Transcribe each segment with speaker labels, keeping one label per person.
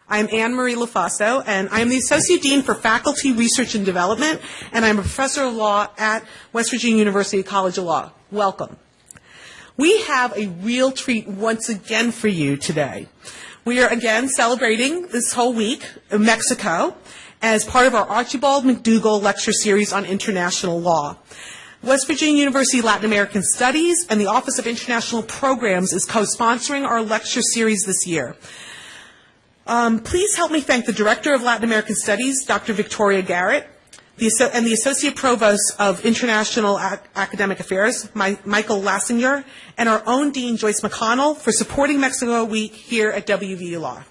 Speaker 1: I'm Anne Marie LaFaso, and I am the Associate Dean for Faculty, Research, and Development, and I'm a Professor of Law at West Virginia University College of Law. Welcome. We have a real treat once again for you today. We are again celebrating this whole week in Mexico as part of our Archibald McDougall Lecture Series on International Law. West Virginia University Latin American Studies and the Office of International Programs is co-sponsoring our lecture series this year. Please help me thank the Director of Latin American Studies, Dr. Victoria Garrett, and the Associate Provost of International Academic Affairs, Michael Lassinger, and our own Dean, Joyce McConnell, for supporting Mexico Week here at WVU Law.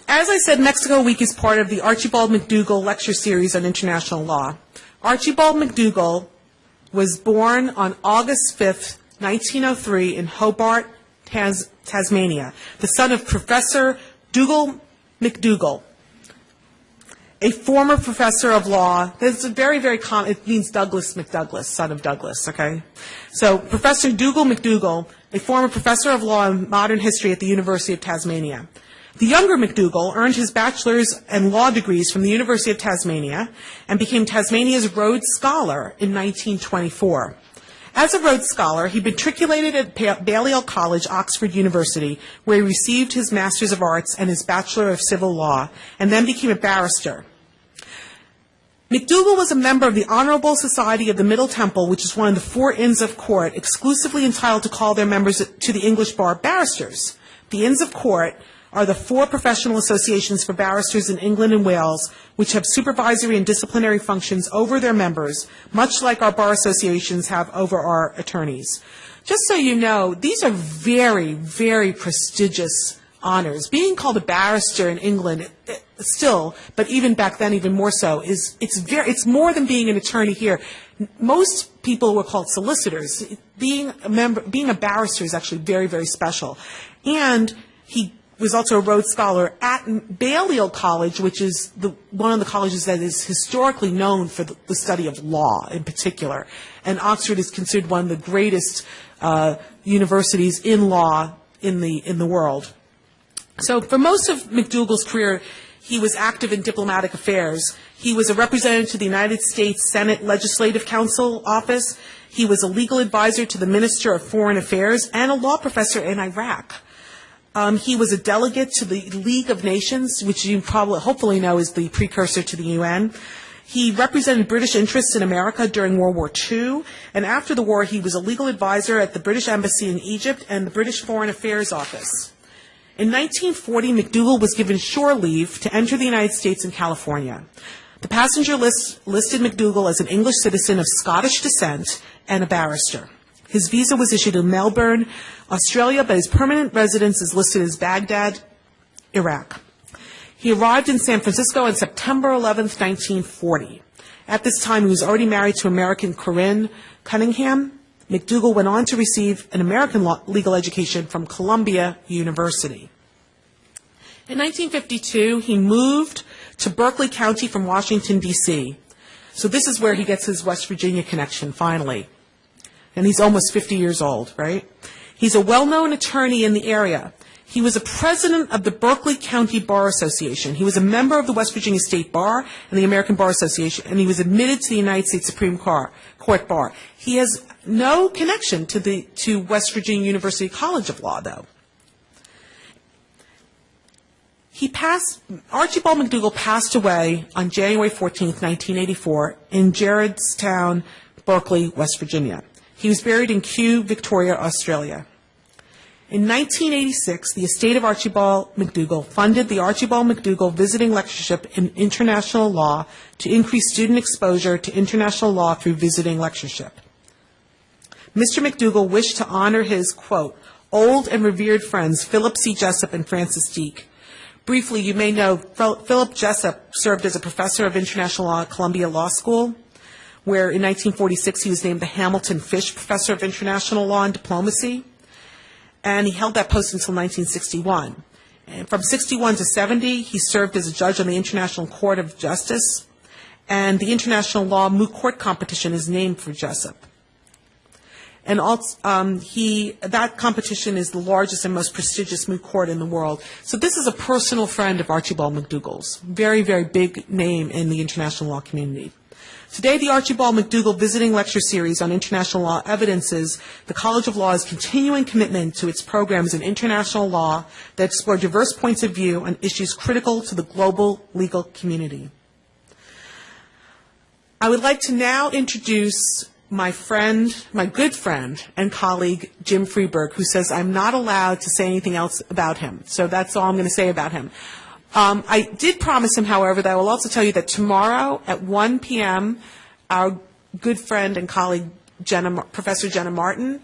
Speaker 1: As I said, Mexico Week is part of the Archibald McDougall Lecture Series on International Law. Archibald McDougall was born on August 5th, 1903 in Hobart, Tasmania, the son of Professor Dougal McDougall, a former professor of law. It's a very, very common, it means Douglas McDouglas, son of Douglas, okay? So Professor Dougal McDougall, a former professor of law and modern history at the University of Tasmania. The younger McDougall earned his bachelor's and law degrees from the University of Tasmania and became Tasmania's Rhodes Scholar in 1924. As a Rhodes Scholar, he matriculated at Balliol College, Oxford University, where he received his Master's of Arts and his Bachelor of Civil Law, and then became a barrister. McDougall was a member of the Honorable Society of the Middle Temple, which is one of the 4 Inns of Court exclusively entitled to call their members to the English bar barristers. The Inns of Court are the 4 professional associations for barristers in England and Wales, which have supervisory and disciplinary functions over their members, much like our bar associations have over our attorneys. Just so you know, these are very, very prestigious honors. Being called a barrister in England, still, but even back then, even more so, it's more than being an attorney here. Most people were called solicitors. Being a barrister is actually very, very special. And he was also a Rhodes Scholar at Balliol College, which is one of the colleges that is historically known for the study of law in particular. And Oxford is considered one of the greatest universities in law in the world. So for most of McDougall's career, he was active in diplomatic affairs. He was a representative to the United States Senate Legislative Council office. He was a legal advisor to the Minister of Foreign Affairs and a law professor in Iraq. He was a delegate to the League of Nations, which you hopefully know is the precursor to the UN. He represented British interests in America during World War II, and after the war he was a legal advisor at the British Embassy in Egypt and the British Foreign Affairs Office. In 1940, McDougall was given shore leave to enter the United States and California. The passenger list listed McDougall as an English citizen of Scottish descent and a barrister. His visa was issued in Melbourne, Australia, but his permanent residence is listed as Baghdad, Iraq. He arrived in San Francisco on September 11, 1940. At this time, he was already married to American Corinne Cunningham. McDougall went on to receive an American legal education from Columbia University. In 1952, he moved to Berkeley County from Washington, D.C. So this is where he gets his West Virginia connection, finally. And he's almost 50 years old, right? He's a well-known attorney in the area. He was a president of the Berkeley County Bar Association. He was a member of the West Virginia State Bar and the American Bar Association, and he was admitted to the United States Supreme Court Bar. He has no connection to West Virginia University College of Law, though. Archibald McDougall passed away on January 14th, 1984 in Gerardstown, Berkeley, West Virginia. He was buried in Kew, Victoria, Australia. In 1986, the estate of Archibald McDougall funded the Archibald McDougall Visiting Lectureship in International Law to increase student exposure to international law through visiting lectureship. Mr. McDougall wished to honor his, quote, old and revered friends Philip C. Jessup and Francis Deek. Briefly, you may know Philip Jessup served as a professor of international law at Columbia Law School, where in 1946 he was named the Hamilton Fish Professor of International Law and Diplomacy, and he held that post until 1961. And from 61 to 70, he served as a judge on the International Court of Justice, and the International Law Moot Court Competition is named for Jessup. And also, that competition is the largest and most prestigious moot court in the world. So this is a personal friend of Archibald McDougall's. Very, very big name in the international law community. Today, the Archibald McDougall Visiting Lecture Series on International Law evidences the College of Law's continuing commitment to its programs in international law that explore diverse points of view on issues critical to the global legal community. I would like to now introduce my good friend and colleague, Jim Freeberg, who says I'm not allowed to say anything else about him. So that's all I'm going to say about him. I did promise him, however, that I will also tell you that tomorrow at 1 p.m., our good friend and colleague, Professor Jenna Martin,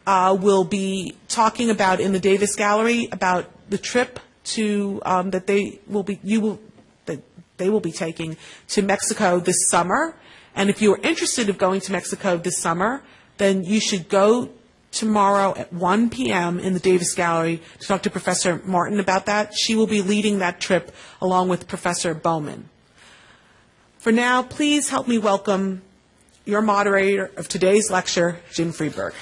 Speaker 1: will be talking about in the Davis Gallery about the trip to that they will be taking to Mexico this summer. And if you are interested in going to Mexico this summer, then you should go tomorrow at 1 p.m. in the Davis Gallery to talk to Professor Martin about that. She will be leading that trip along with Professor Bowman. For now, please help me welcome your moderator of today's lecture, Jim Freeberg.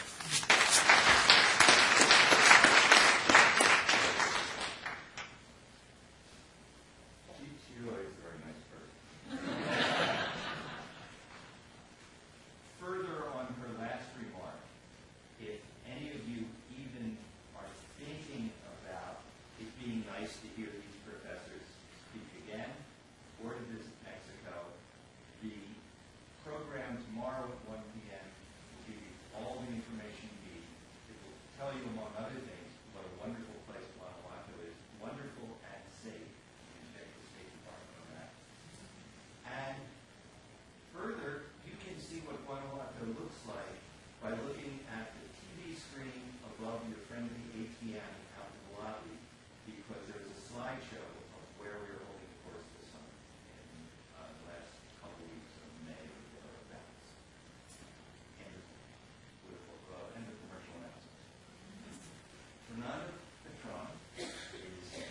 Speaker 2: Fernando Patron is a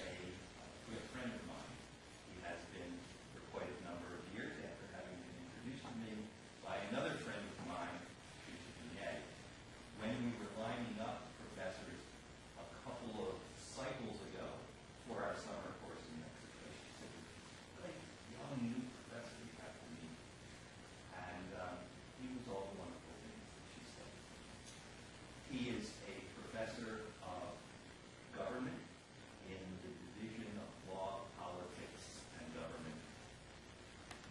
Speaker 2: good friend of mine. He has been for quite a number of years after having been introduced to me by another friend of mine, Inmate. When we were lining up professors a couple of cycles ago for our summer course in Mexico, she said, "What a young new professor you have to meet." And he was all the wonderful things that she said. He is a professor of government in the division of law, politics, and government.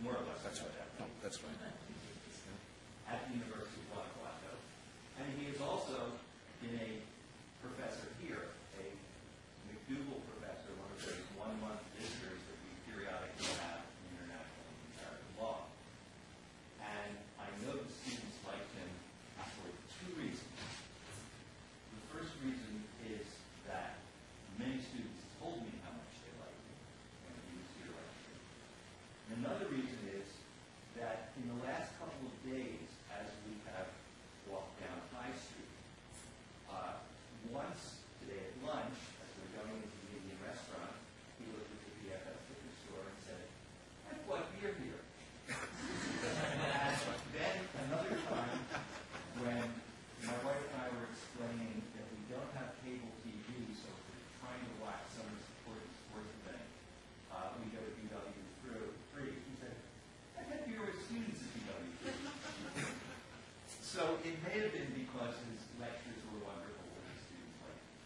Speaker 2: More or less, that's right.
Speaker 3: That's right.
Speaker 2: At the University of Guanajuato. And he has also been a professor here, a McDougall professor, one of those one-month visitors that we periodically have in international and comparative law. And I know the students liked him for two reasons. The first reason is that many students told me how much they liked him when he was here lecturing. And another reason is that in the last couple of days, as we have walked down High Street, once today at lunch, as we're going into the Indian restaurant, he looked at the BFF liquor store and said, "I bought beer here." And then another time, when my wife and I were explaining that we don't have cable TV, so if we're trying to watch some important sports event, we go to BW3. He said, "I had beer with students at BW3. So it may have been because his lectures were wonderful and his students liked them.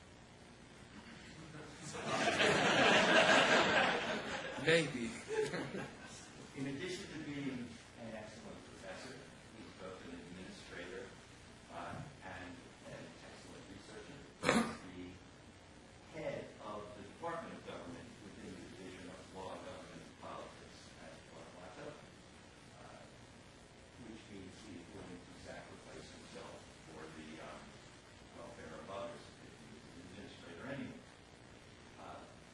Speaker 3: Maybe.
Speaker 2: In addition to being an excellent professor, he's both an administrator and an excellent researcher. He's the head of the Department of Government within the Division of Law, Government, and Politics at Guanajuato, which means he is willing to sacrifice himself for the welfare of others if he's an administrator anyway.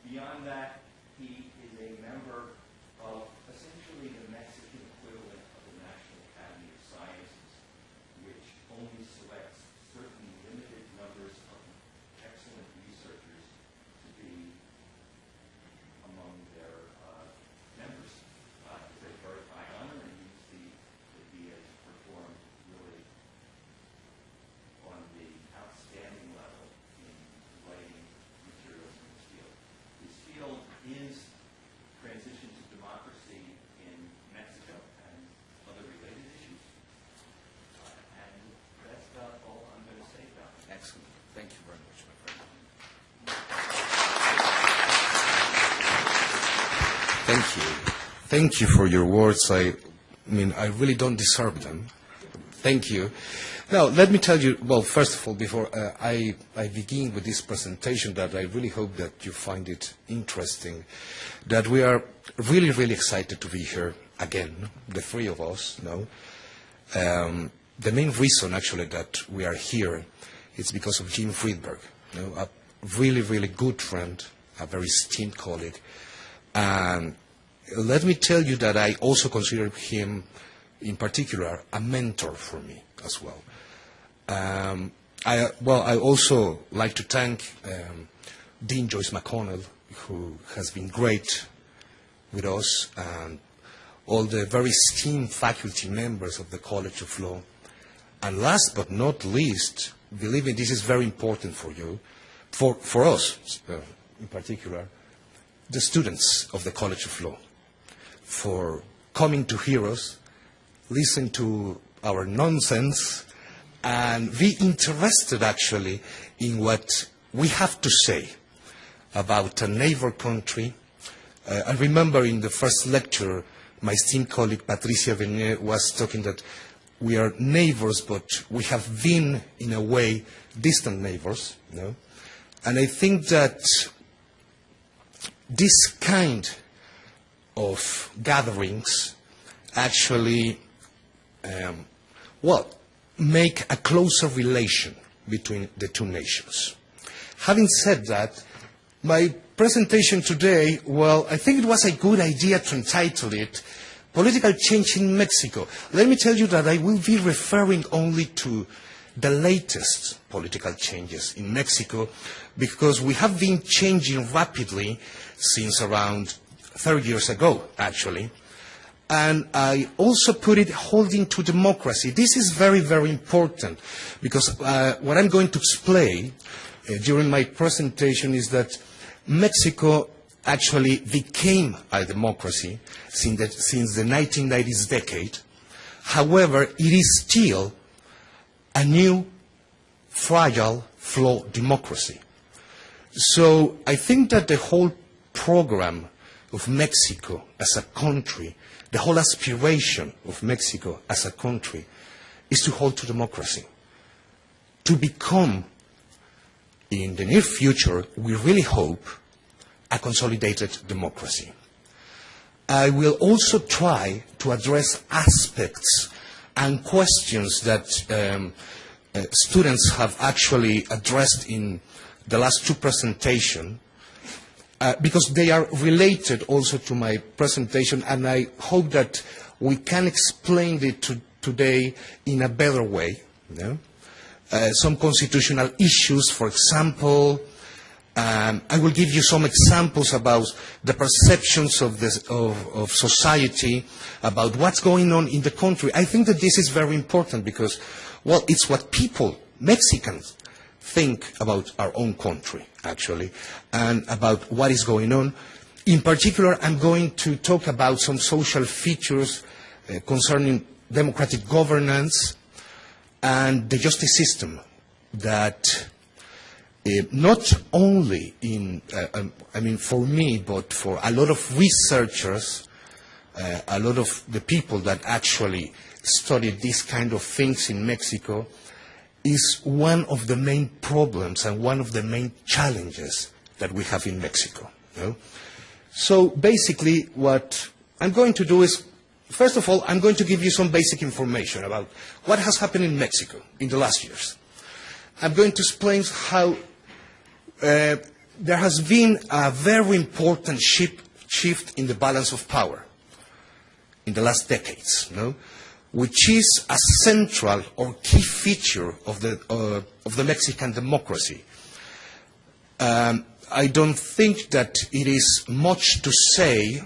Speaker 2: Beyond that, he is a member of essentially the Mexican equivalent of the National Academy of Sciences, which only selects certain limited numbers of excellent researchers to be among their members. It's a very high honor, and you see that he has performed really
Speaker 3: Thank you. Thank you for your words. I mean, I really don't deserve them. Thank you. Now, let me tell you, well, first of all, before I begin with this presentation, that I really hope that you find it interesting, that we are really, really excited to be here again, the three of us, no? The main reason, actually, that we are here is because of Jim Friedberg, you know, a really, really good friend, a very esteemed colleague. And let me tell you that I also consider him, in particular, a mentor for me as well. I also like to thank Dean Joyce McConnell, who has been great with us, and all the very esteemed faculty members of the College of Law. And last but not least, believe me, this is very important for you, for us in particular, the students of the College of Law, for coming to hear us, listen to our nonsense, and be interested actually in what we have to say about a neighbor country. I remember in the first lecture, my esteemed colleague Patricia Venier was talking that we are neighbors, but we have been, in a way, distant neighbors. You know? And I think that this kind of gatherings actually, make a closer relation between the two nations. Having said that, my presentation today, well, I think it was a good idea to entitle it Political Change in Mexico. Let me tell you that I will be referring only to the latest political changes in Mexico, because we have been changing rapidly since around 30 years ago, actually. And I also put it holding to democracy. This is very, very important, because what I'm going to explain during my presentation is that Mexico actually became a democracy since the 1990s decade. However, it is still a new, fragile, flawed democracy. So I think that the whole program of Mexico as a country, the whole aspiration of Mexico as a country, is to hold to democracy, to become, in the near future, we really hope, a consolidated democracy. I will also try to address aspects and questions that students have actually addressed in the last two presentations, because they are related also to my presentation, and I hope that we can explain it today in a better way. You know? Some constitutional issues, for example. I will give you some examples about the perceptions of society, about what's going on in the country. I think that this is very important because, well, it's what people, Mexicans, think about our own country, actually, and about what is going on. In particular, I'm going to talk about some social features concerning democratic governance and the justice system that not only for me, but for a lot of researchers, a lot of the people that actually study these kind of things in Mexico, is one of the main problems and one of the main challenges that we have in Mexico. You know? So basically what I'm going to do is, first of all, I'm going to give you some basic information about what has happened in Mexico in the last years. I'm going to explain how there has been a very important shift in the balance of power in the last decades, you know, which is a central or key feature of the Mexican democracy. I don't think that it is much to say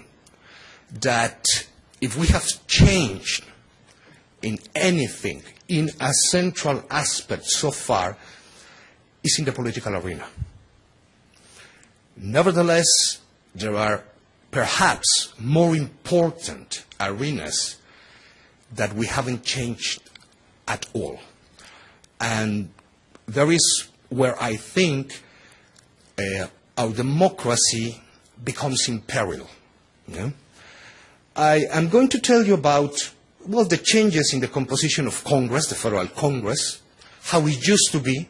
Speaker 3: that if we have changed in anything, in a central aspect so far, is in the political arena. Nevertheless, there are perhaps more important arenas that we haven't changed at all. And there is where I think our democracy becomes in peril. No? I am going to tell you about, well, the changes in the composition of Congress, the Federal Congress, how it used to be,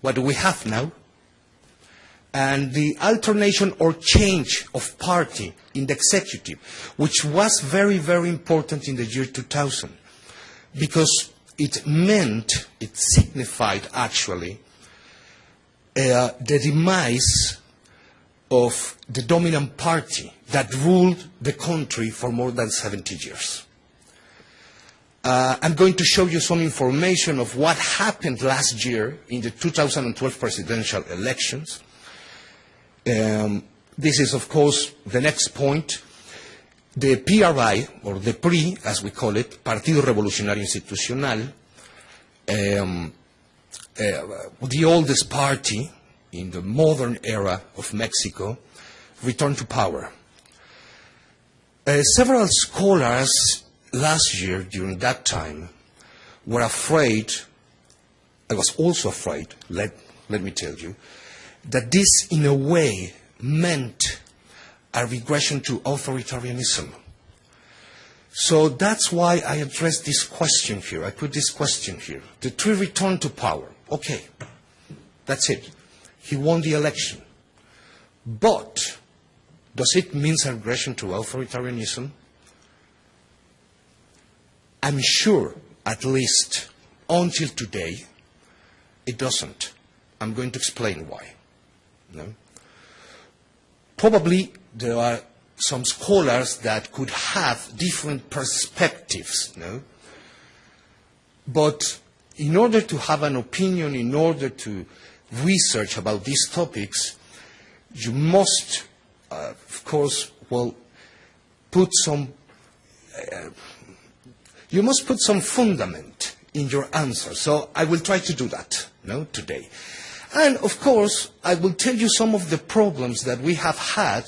Speaker 3: what do we have now, and the alternation or change of party in the executive, which was very, very important in the year 2000, because it meant, it signified actually, the demise of the dominant party that ruled the country for more than 70 years. I'm going to show you some information of what happened last year in the 2012 presidential elections. This is, of course, the next point. The PRI, or the PRI, as we call it, Partido Revolucionario Institucional, the oldest party in the modern era of Mexico, returned to power. Several scholars last year, during that time, were afraid, I was also afraid, let me tell you, that this in a way meant a regression to authoritarianism. So that's why I addressed this question here. I put this question here. The true return to power. Okay, that's it. He won the election. But does it mean a regression to authoritarianism? I'm sure, at least until today, it doesn't. I'm going to explain why. No? Probably there are some scholars that could have different perspectives. No? But in order to have an opinion, in order to research about these topics, you must, of course, well, put some fundament in your answer. So I will try to do that, no, today. And of course, I will tell you some of the problems that we have had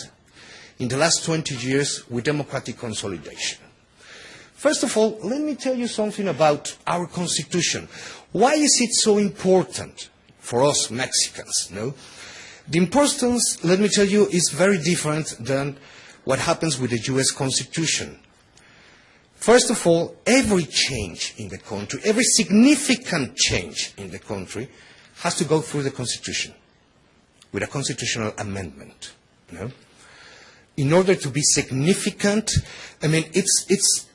Speaker 3: in the last 20 years with democratic consolidation. First of all, let me tell you something about our Constitution. Why is it so important for us Mexicans? No? The importance, let me tell you, is very different than what happens with the U.S. Constitution. First of all, every change in the country, every significant change in the country has to go through the Constitution with a constitutional amendment. No? In order to be significant, I mean, it's,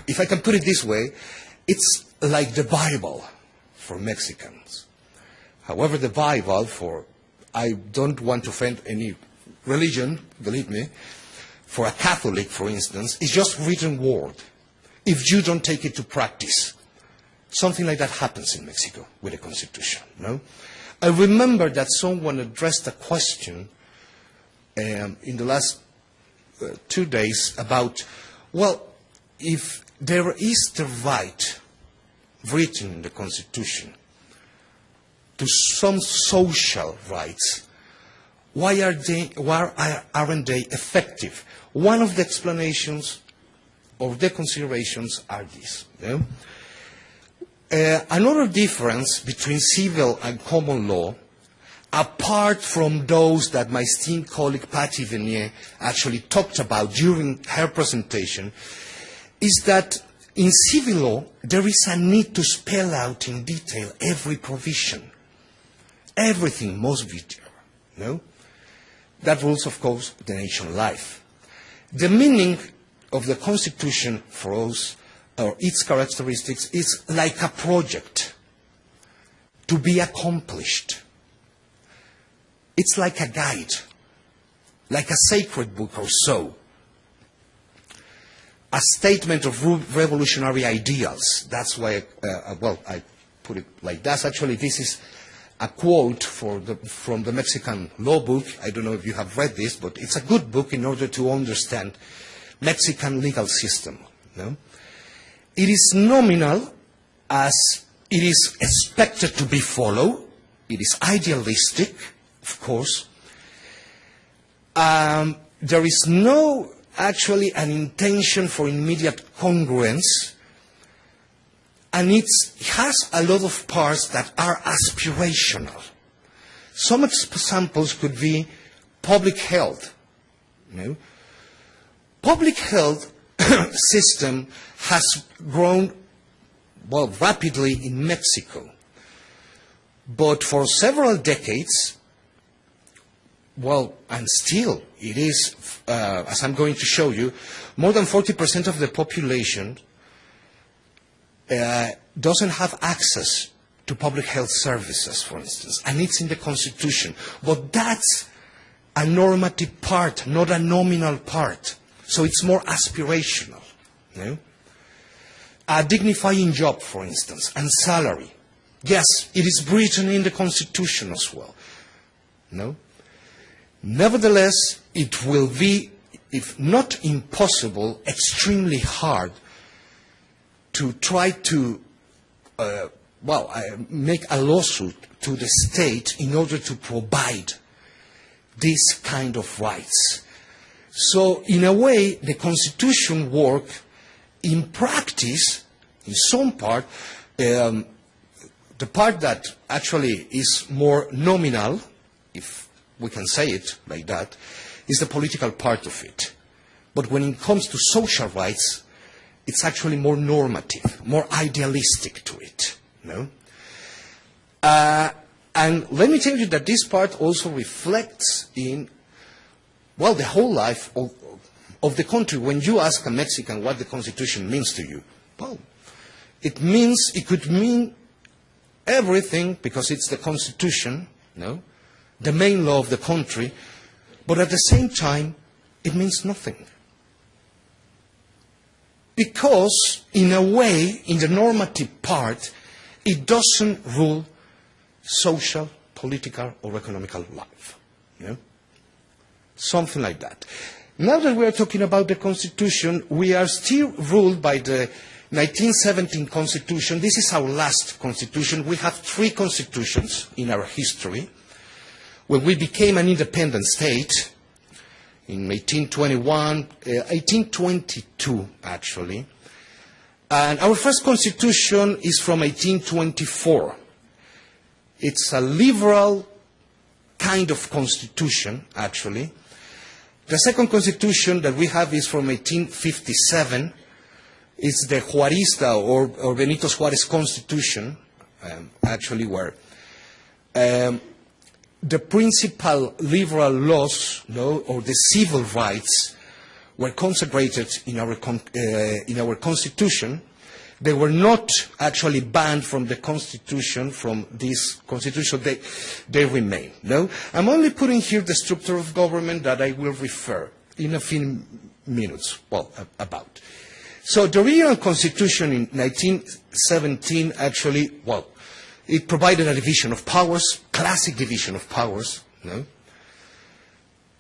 Speaker 3: if I can put it this way, it's like the Bible for Mexicans. However, the Bible I don't want to offend any religion, believe me, for a Catholic, for instance, is just written word. If you don't take it to practice, something like that happens in Mexico with the Constitution. No? I remember that someone addressed a question in the last 2 days about, well, if there is the right written in the Constitution to some social rights, why aren't they effective? One of the explanations or the considerations are these. No? Another difference between civil and common law, apart from those that my esteemed colleague Patty Venier actually talked about during her presentation, is that in civil law there is a need to spell out in detail every provision. Everything must be there. No? That rules, of course, the nation life. The meaning of the Constitution for us, or its characteristics, is like a project to be accomplished. It's like a guide, like a sacred book or so. A statement of revolutionary ideals. That's why, I put it like that. Actually, this is a quote from the Mexican law book. I don't know if you have read this, but it's a good book in order to understand Mexican legal system. No? It is nominal as it is expected to be followed. It is idealistic, of course. There is no actually an intention for immediate congruence, and it has a lot of parts that are aspirational. Some examples could be public health. No? Public health system has grown, well, rapidly in Mexico. But for several decades, well, and still it is, as I'm going to show you, more than 40% of the population doesn't have access to public health services, for instance, and it's in the Constitution. But that's a normative part, not a nominal part. So it's more aspirational. No? A dignifying job, for instance, and salary. Yes, it is written in the Constitution as well. No? Nevertheless, it will be, if not impossible, extremely hard to try to make a lawsuit to the state in order to provide this kind of rights. So, in a way, the Constitution works in practice, in some part, the part that actually is more nominal, if we can say it like that, is the political part of it. But when it comes to social rights, it's actually more normative, more idealistic to it. No? And let me tell you that this part also reflects in, well, the whole life of the country. When you ask a Mexican what the Constitution means to you, well, it could mean everything because it's the Constitution, no? The main law of the country, but at the same time, it means nothing. Because, in a way, in the normative part, it doesn't rule social, political, or economical life. No? Something like that. Now that we are talking about the Constitution, we are still ruled by the 1917 Constitution. This is our last Constitution. We have 3 constitutions in our history. When we became an independent state, in 1822, actually. And our first constitution is from 1824. It's a liberal kind of constitution, actually. The second constitution that we have is from 1857. It's the Juarista or Benito Juarez Constitution, actually, where the principal liberal laws, no, or the civil rights, were consecrated in our Constitution. They were not actually banned from the Constitution, from this Constitution. They remain. No? I'm only putting here the structure of government that I will refer in a few minutes, well, about. So the original Constitution in 1917 actually, well, it provided a division of powers, classic division of powers. No?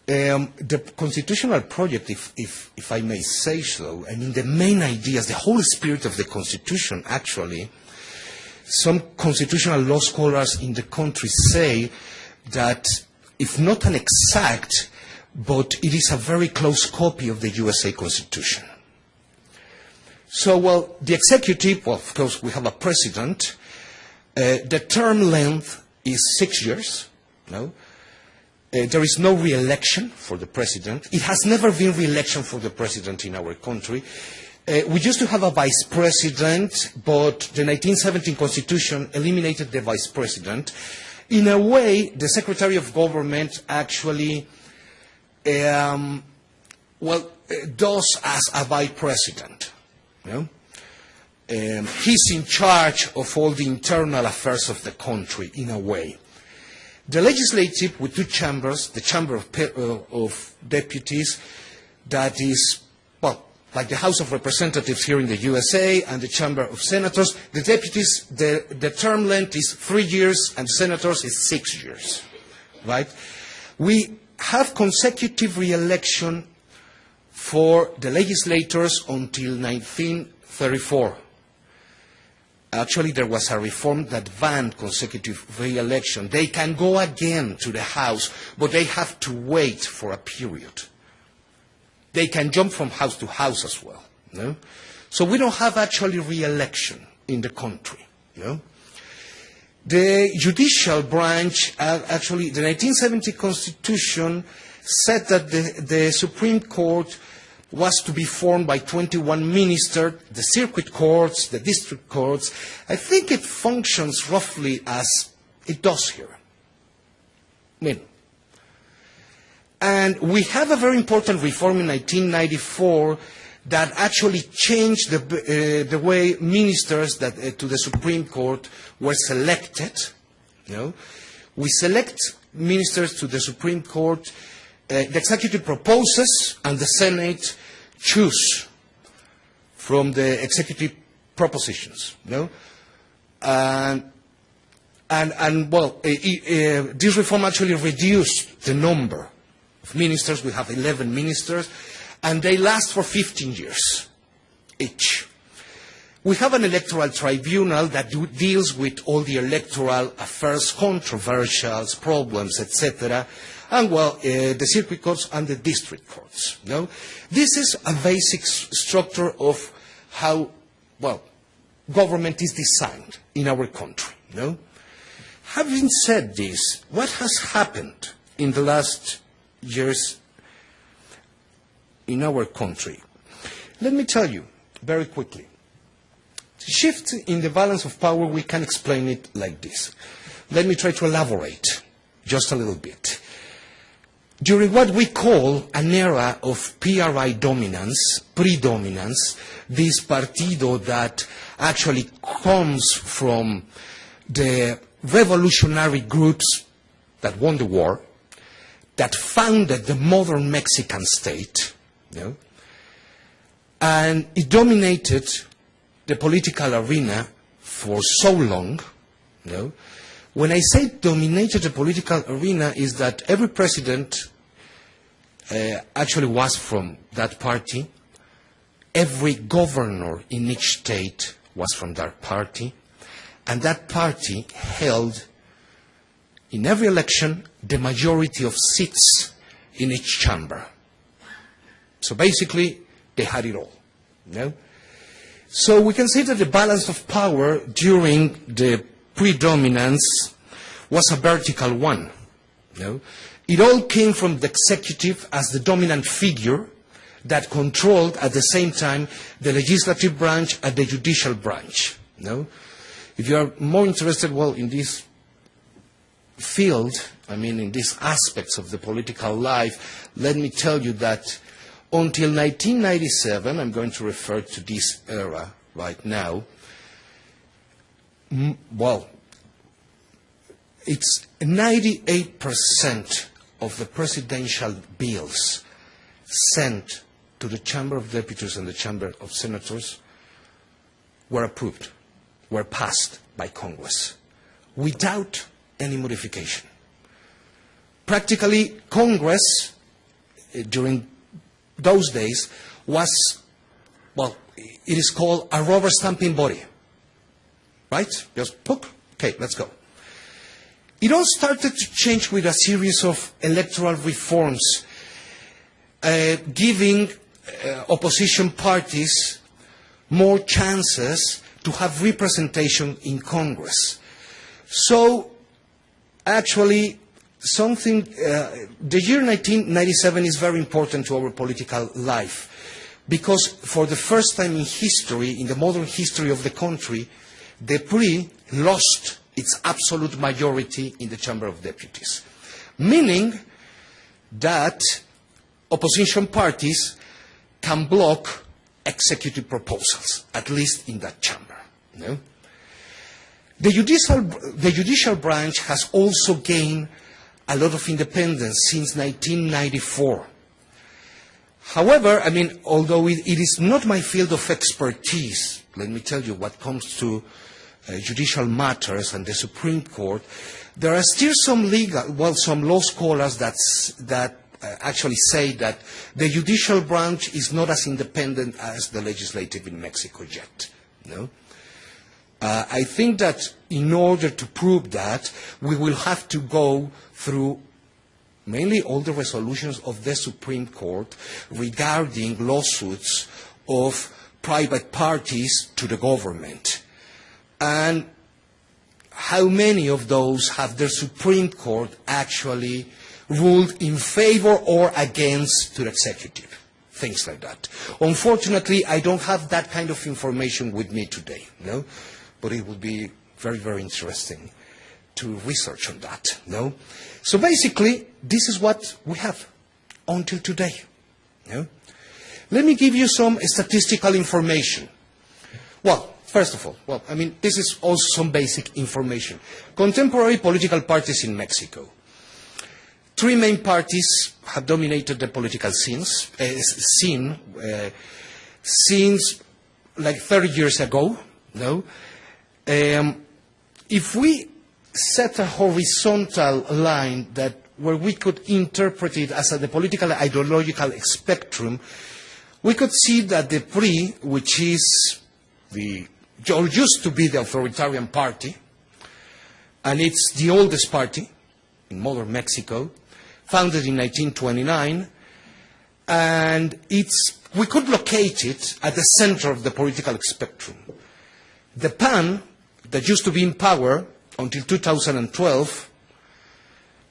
Speaker 3: The constitutional project, if I may say so, I mean the main ideas, the whole spirit of the Constitution actually, some constitutional law scholars in the country say that if not an exact, but it is a very close copy of the USA Constitution. So, well, the executive, well, of course, we have a president. The term length is 6 years. No? There is no re-election for the president. It has never been re-election for the president in our country. We used to have a vice president, but the 1917 Constitution eliminated the vice president. In a way, the Secretary of Government actually, does as a vice president. You know? He's in charge of all the internal affairs of the country, in a way. The legislative, with 2 chambers, the Chamber of Deputies, that is, well, like the House of Representatives here in the USA, and the Chamber of Senators. The deputies, the term length is 3 years, and senators is 6 years, right? We have consecutive re-election for the legislators until 1934. Actually, there was a reform that banned consecutive re-election. They can go again to the House, but they have to wait for a period. They can jump from house to house as well. No? So we don't have actually re-election in the country. No? The judicial branch, actually, the 1970 Constitution said that the Supreme Court was to be formed by 21 ministers, the circuit courts, the district courts. I think it functions roughly as it does here. And we have a very important reform in 1994 that actually changed the way ministers that, to the Supreme Court were selected. We select ministers to the Supreme Court. The executive proposes and the Senate choose from the executive propositions. This reform actually reduced the number of ministers. We have 11 ministers, and they last for 15 years each. We have an electoral tribunal that deals with all the electoral affairs, controversials, problems, etc., and, the circuit courts and the district courts. This is a basic structure of how, government is designed in our country. Having said this, what has happened in the last years in our country? Let me tell you very quickly. The shift in the balance of power, we can explain it like this. Let me try to elaborate just a little bit. During what we call an era of PRI dominance, predominance, this partido that actually comes from the revolutionary groups that won the war, that founded the modern Mexican state, and it dominated the political arena for so long. When I say dominated the political arena, is that every president actually was from that party. Every governor in each state was from that party. And that party held, in every election, the majority of seats in each chamber. So basically, they had it all. So we can say that the balance of power during the predominance was a vertical one. It all came from the executive as the dominant figure that controlled at the same time the legislative branch and the judicial branch. If you are more interested, in this field, in these aspects of the political life, let me tell you that until 1997, I'm going to refer to this era right now, it's 98% of the presidential bills sent to the Chamber of Deputies and the Chamber of Senators were approved, were passed by Congress, without any modification. Practically, Congress, during those days, was, it is called a rubber stamping body. Right? Just, okay, let's go. It all started to change with a series of electoral reforms, giving opposition parties more chances to have representation in Congress. So, actually, the year 1997 is very important to our political life, because for the first time in history, in the modern history of the country, the PRI lost its absolute majority in the Chamber of Deputies, meaning that opposition parties can block executive proposals, at least in that chamber. The judicial branch has also gained a lot of independence since 1994. However, although it is not my field of expertise, let me tell you, what comes to judicial matters and the Supreme Court, there are still some some law scholars that actually say that the judicial branch is not as independent as the legislative in Mexico yet. I think that in order to prove that, we will have to go through mainly all the resolutions of the Supreme Court regarding lawsuits of private parties to the government. And how many of those have the Supreme Court actually ruled in favor or against to the executive, things like that. Unfortunately, I don't have that kind of information with me today, no? But it would be very, very interesting to research on that, no? So basically, this is what we have until today, no? Let me give you some statistical information. Well, first of all, this is also some basic information. Contemporary political parties in Mexico. Three main parties have dominated the political scene since like 30 years ago. No? If we set a horizontal line where we could interpret it as the political ideological spectrum, we could see that the PRI, which is used to be the authoritarian party, and it's the oldest party in modern Mexico, founded in 1929, and we could locate it at the center of the political spectrum. The PAN, that used to be in power until 2012,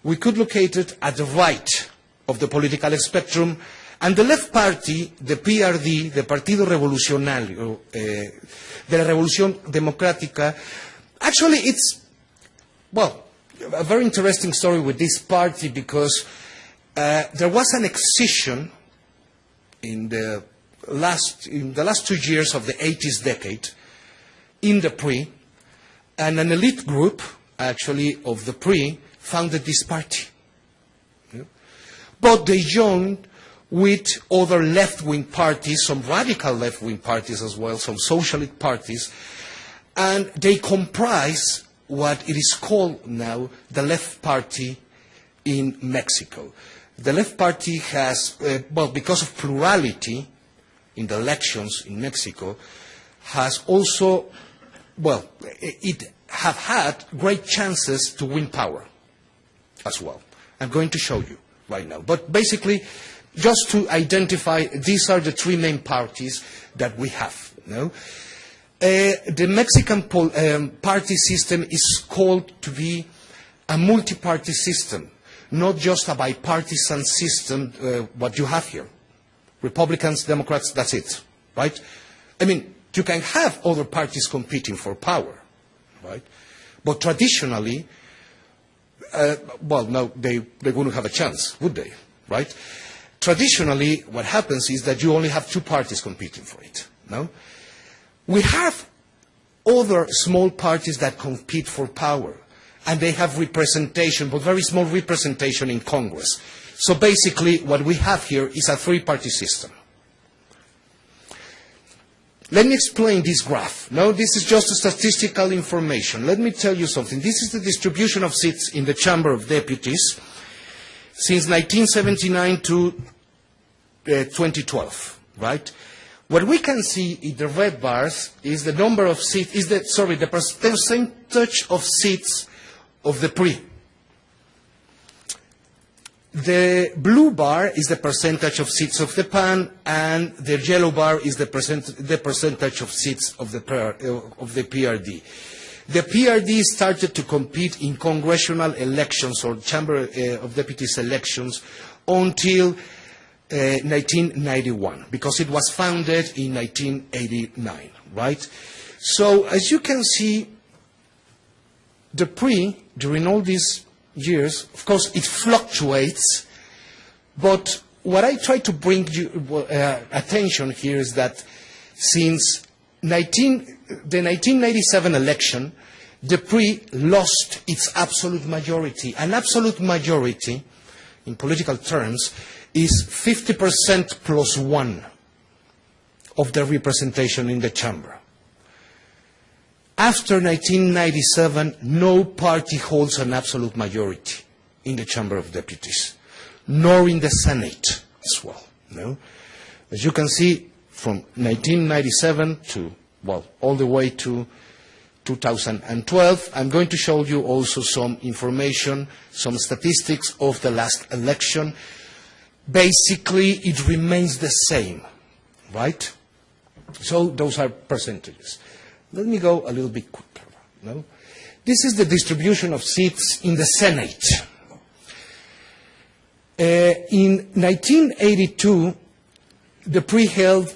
Speaker 3: we could locate it at the right of the political spectrum, and the left party, the PRD, the Partido Revolucionario, de la Revolution Democratica, actually it's, a very interesting story with this party because there was an excision in the last 2 years of the 80s decade in the PRI, and an elite group, actually, of the PRI founded this party. Yeah? But they joined with other left-wing parties, some radical left-wing parties as well, some socialist parties, and they comprise what it is called now the left party in Mexico. The left party has, because of plurality in the elections in Mexico, has also, it have had great chances to win power as well. I'm going to show you right now. But basically, just to identify, these are the three main parties that we have. No? The Mexican party system is called to be a multi-party system, not just a bipartisan system, what you have here. Republicans, Democrats, that's it, right? I mean, you can have other parties competing for power, right? But traditionally, no, they wouldn't have a chance, would they, right? Traditionally, what happens is that you only have two parties competing for it, no? We have other small parties that compete for power, and they have representation, but very small representation in Congress. So basically, what we have here is a three-party system. Let me explain this graph. Now, this is just statistical information. Let me tell you something. This is the distribution of seats in the Chamber of Deputies since 1979 to 2012, right? What we can see in the red bars is the number of seats, the percentage of seats of the PRI. The blue bar is the percentage of seats of the PAN, and the yellow bar is the percentage of seats of the PRD. The PRD started to compete in congressional elections or Chamber of Deputies elections until 1991, because it was founded in 1989, right? So, as you can see, the PRI, during all these years, of course, it fluctuates, but what I try to bring you attention here is that since the 1997 election, the PRI lost its absolute majority. An absolute majority, in political terms, is 50% plus 1 of the representation in the chamber. After 1997, no party holds an absolute majority in the Chamber of Deputies, nor in the Senate as well. No? As you can see, from 1997 to, all the way to 2012, I'm going to show you also some information, some statistics of the last election. Basically, it remains the same, right? So those are percentages. Let me go a little bit quicker. No? This is the distribution of seats in the Senate. In 1982, the PRI held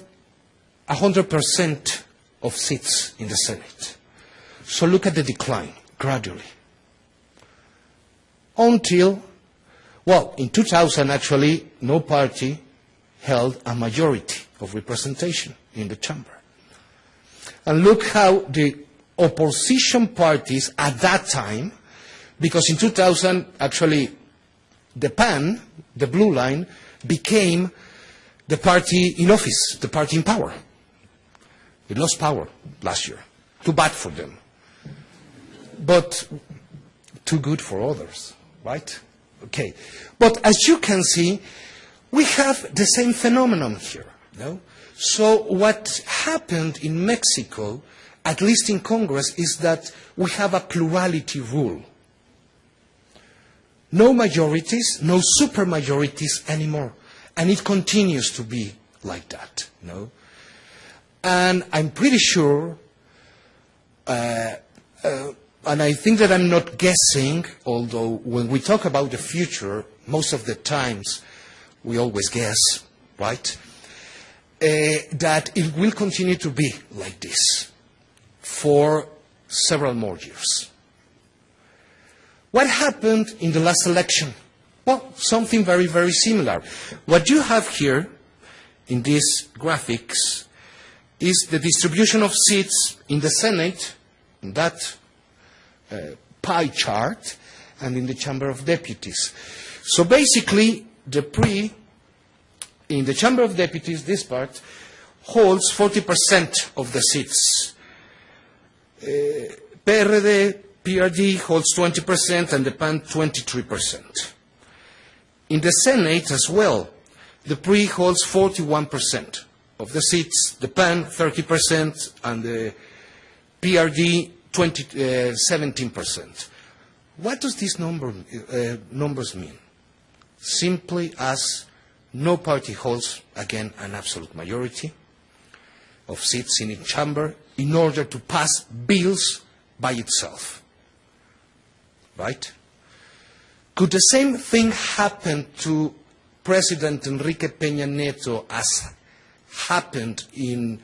Speaker 3: 100% of seats in the Senate. So look at the decline, gradually. Until, well, in 2000, actually, no party held a majority of representation in the chamber. And look how the opposition parties at that time, because in 2000, actually, the PAN, the blue line, became the party in office, the party in power. It lost power last year. Too bad for them. But too good for others, right? Okay. But as you can see, we have the same phenomenon here, no? So what happened in Mexico, at least in Congress, is that we have a plurality rule. No majorities, no supermajorities anymore. And it continues to be like that, no? And I'm pretty sure, and I think that I'm not guessing, although when we talk about the future, most of the times we always guess, right? That it will continue to be like this for several more years. What happened in the last election? Well, something very, very similar. What you have here in these graphics is the distribution of seats in the Senate, in that pie chart, and in the Chamber of Deputies. So basically, the PRI, in the Chamber of Deputies, this part, holds 40% of the seats. PRD, PRD holds 20%, and the PAN 23%. In the Senate as well, the PRI holds 41% of the seats, the PAN 30%, and the PRD 17%. What does these numbers mean? Simply as no party holds, again, an absolute majority of seats in each chamber in order to pass bills by itself. Right? Could the same thing happen to President Enrique Peña Nieto as happened in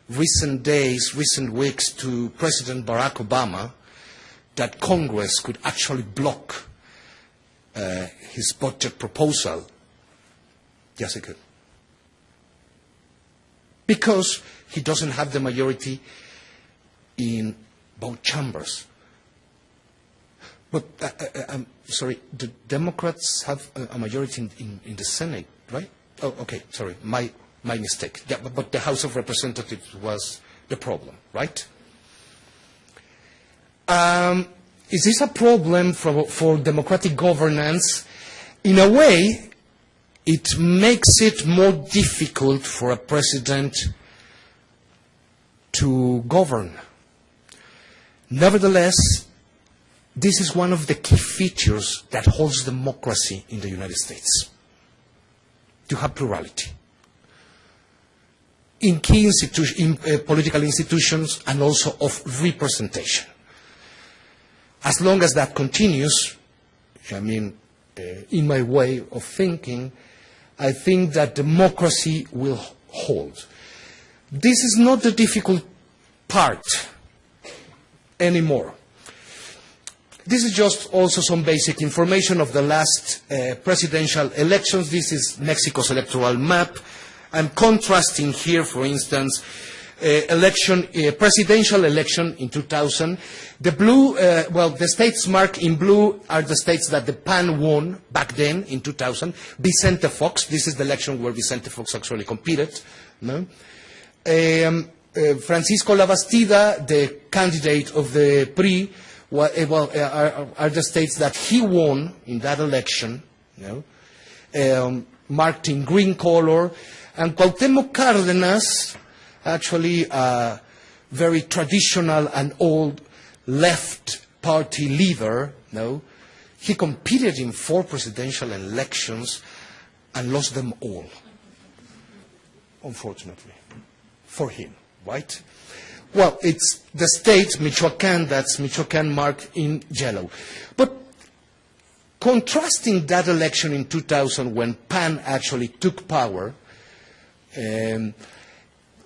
Speaker 3: recent days, recent weeks to President Barack Obama, that Congress could actually block his budget proposal? Yes, it could. Because he doesn't have the majority in both chambers. But, I'm sorry, the Democrats have a majority in the Senate, right? Oh, okay, sorry, my mistake. Yeah, but the House of Representatives was the problem, right? Is this a problem for democratic governance? In a way, it makes it more difficult for a president to govern. Nevertheless, this is one of the key features that holds democracy in the United States. To have plurality in key political institutions and also of representation. As long as that continues, I mean, in my way of thinking, I think that democracy will hold. This is not the difficult part anymore. This is just also some basic information of the last presidential elections. This is Mexico's electoral map. I'm contrasting here, for instance, presidential election in 2000. The blue, the states marked in blue are the states that the PAN won back then in 2000. Vicente Fox, this is the election where Vicente Fox actually competed. No? Francisco Labastida, the candidate of the PRI, are the states that he won in that election, you know, marked in green color. And Cuauhtémoc Cárdenas, actually a very traditional and old left party leader, no, he competed in 4 presidential elections and lost them all, unfortunately, for him, right? Well, it's the state, Michoacán, that's Michoacán marked in yellow. But contrasting that election in 2000 when PAN actually took power,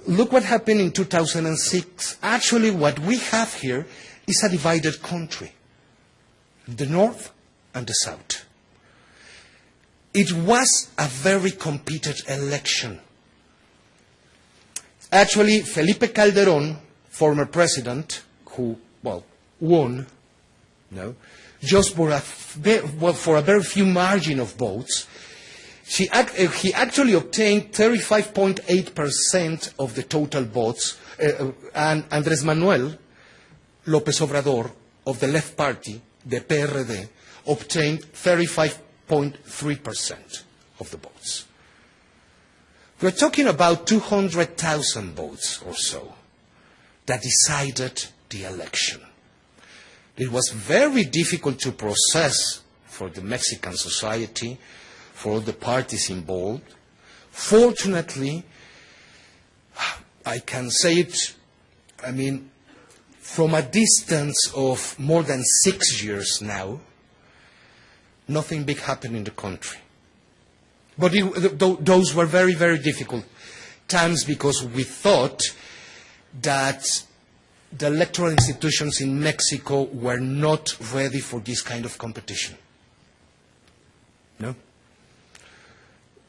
Speaker 3: look what happened in 2006. Actually, what we have here is a divided country, the North and the South. It was a very competed election. Actually, Felipe Calderón, former president, who, well, won, just for a very few margin of votes, he actually obtained 35.8% of the total votes, and Andrés Manuel López Obrador of the left party, the PRD, obtained 35.3% of the votes. We're talking about 200,000 votes or so that decided the election. It was very difficult to process for the Mexican society, for all the parties involved. Fortunately, I can say it, from a distance of more than 6 years now, nothing big happened in the country. But those were very, very difficult times because we thought that the electoral institutions in Mexico were not ready for this kind of competition. No?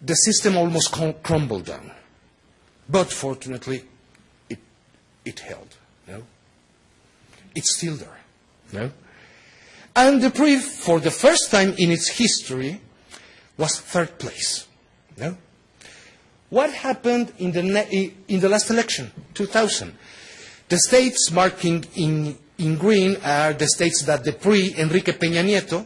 Speaker 3: The system almost crumbled down. But fortunately, it held. No? It's still there. No? And the PRI, for the first time in its history, was third place. No? What happened in the last election, 2000? The states marking in green are the states that the PRI, Enrique Peña Nieto,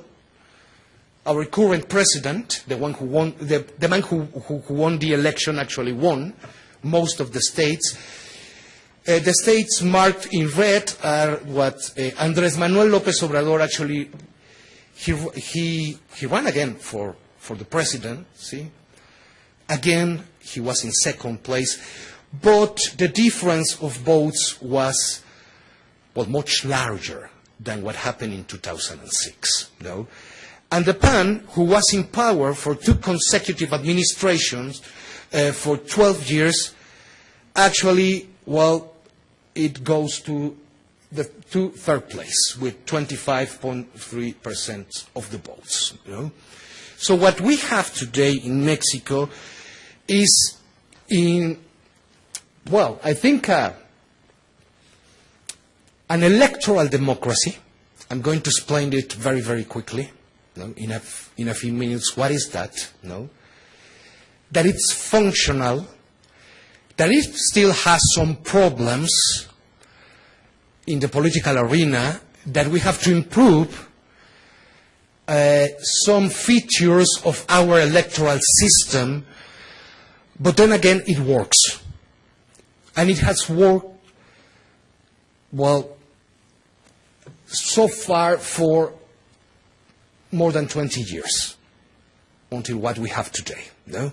Speaker 3: our current president, the one who won, the man who won the election actually won most of the states. The states marked in red are what Andrés Manuel López Obrador actually, he ran again for the presidency. Again, he was in second place. But the difference of votes was, well, much larger than what happened in 2006. No? And the PAN, who was in power for 2 consecutive administrations for 12 years, actually, well, it goes to third place with 25.3% of the votes. You know? So what we have today in Mexico is I think an electoral democracy. I'm going to explain it very, very quickly, in a few minutes. What is that? That it's functional, that it still has some problems in the political arena, that we have to improve some features of our electoral system, but then again, it works. And it has worked, well, so far for more than 20 years, until what we have today, no?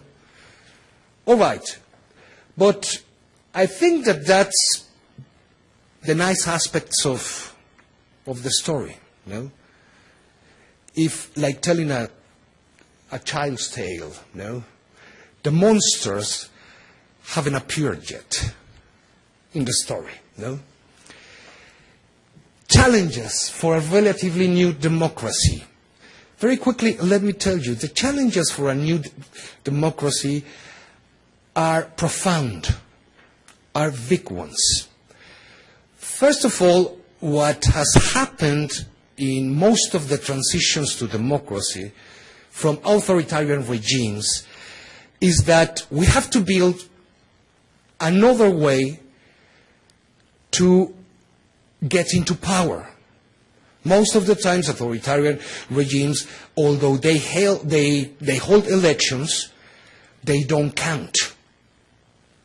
Speaker 3: All right. But I think that that's the nice aspects of the story, no? If, like telling a child's tale, no? The monsters haven't appeared yet in the story, no? Challenges for a relatively new democracy. Very quickly, let me tell you, the challenges for a new democracy are profound, are big ones. First of all, what has happened in most of the transitions to democracy from authoritarian regimes is that we have to build another way to get into power. Most of the times, authoritarian regimes, although they hold elections, they don't count.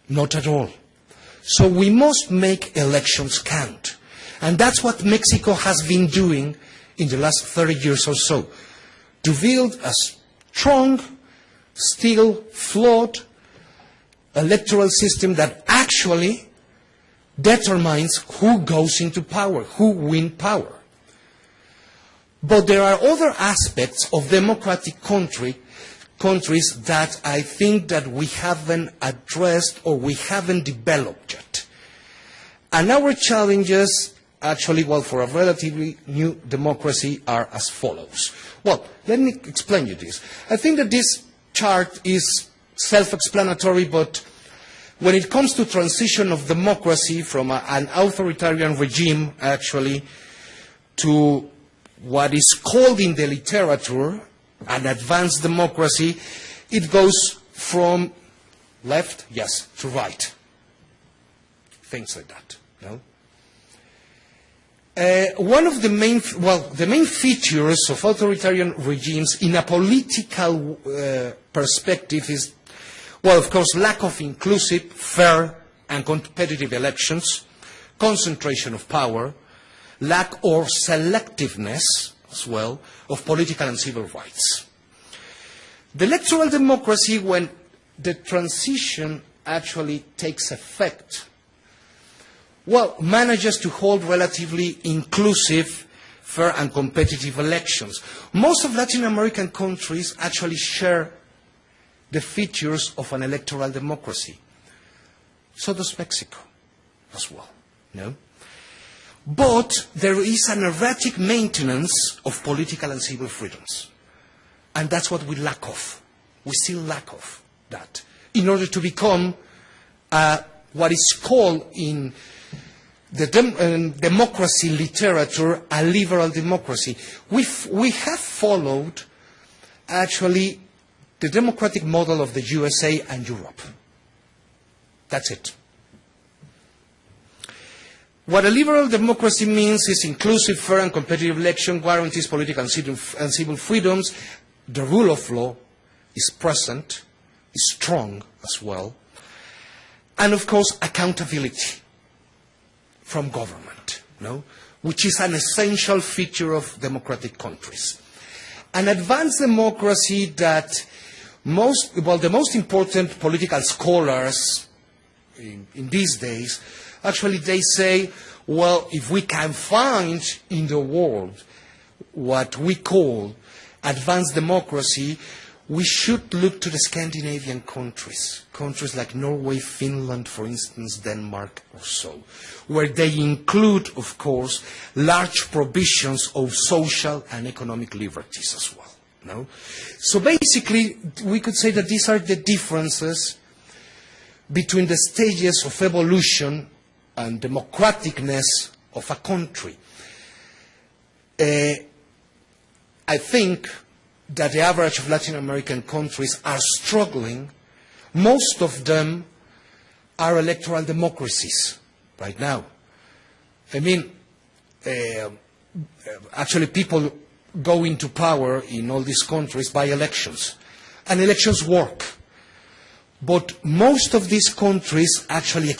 Speaker 3: Not at all. So we must make elections count. And that's what Mexico has been doing in the last 30 years or so. To build a strong, still flawed electoral system that actually determines who goes into power, who wins power. But there are other aspects of democratic countries that I think that we haven't addressed or we haven't developed yet. And our challenges, actually, well, for a relatively new democracy are as follows. Well, let me explain you this. I think that this chart is self-explanatory, but when it comes to transition of democracy from an authoritarian regime, actually, to what is called in the literature an advanced democracy, it goes from left, yes, to right. Things like that, no? One of the main features of authoritarian regimes in a political perspective is, well, of course, lack of inclusive, fair, and competitive elections, concentration of power, lack or selectiveness, as well, of political and civil rights. The electoral democracy, when the transition actually takes effect, well, manages to hold relatively inclusive, fair and competitive elections. Most of Latin American countries actually share the features of an electoral democracy. So does Mexico as well, no? But there is an erratic maintenance of political and civil freedoms. And that's what we lack of. We still lack of that in order to become what is called in the democracy literature a liberal democracy. We have followed actually the democratic model of the USA and Europe. That's it. What a liberal democracy means is inclusive, fair and competitive election, guarantees political and civil freedoms, the rule of law is present, is strong as well, and of course accountability from government, no? Which is an essential feature of democratic countries. An advanced democracy that the most important political scholars in these days, actually they say, well, if we can find in the world what we call advanced democracy, we should look to the Scandinavian countries, countries like Norway, Finland, for instance, Denmark or so, where they include, of course, large provisions of social and economic liberties as well. No? So basically, we could say that these are the differences between the stages of evolution and democraticness of a country. I think that the average of Latin American countries are struggling. Most of them are electoral democracies right now. I mean, actually people go into power in all these countries by elections. And elections work. But most of these countries actually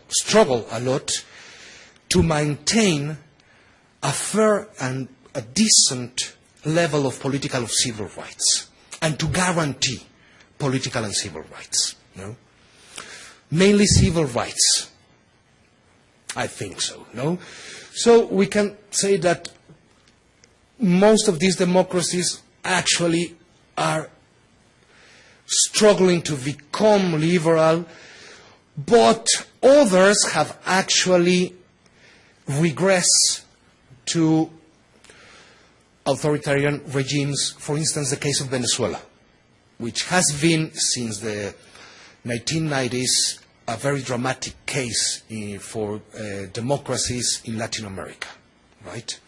Speaker 3: struggle a lot to maintain a fair and a decent level of political and civil rights and to guarantee political and civil rights. No? Mainly civil rights. I think so. No? So we can say that most of these democracies actually are struggling to become liberal, but others have actually regressed to authoritarian regimes, for instance, the case of Venezuela, which has been, since the 1990s, a very dramatic case for democracies in Latin America, right?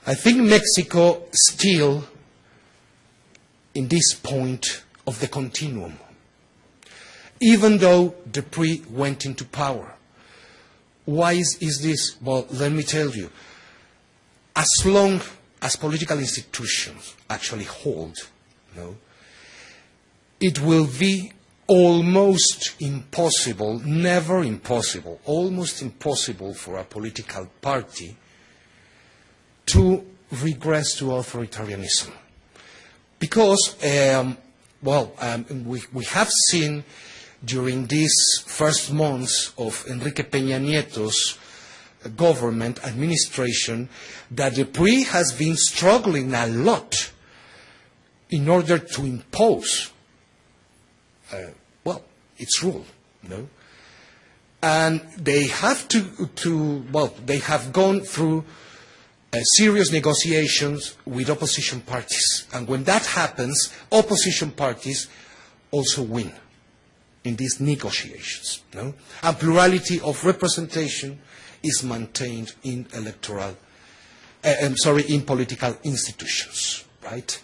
Speaker 3: I think Mexico still, in this point of the continuum, even though Dupree went into power. Why is this? Well, let me tell you. As long as political institutions actually hold, no, it will be almost impossible, never impossible, almost impossible for a political party to regress to authoritarianism. Because, we have seen during these first months of Enrique Peña Nieto's government, administration, that the PRI has been struggling a lot in order to impose, its rule, no? And they have they have gone through serious negotiations with opposition parties. And when that happens, opposition parties also win in these negotiations, no? And plurality of representation is maintained in in political institutions, right?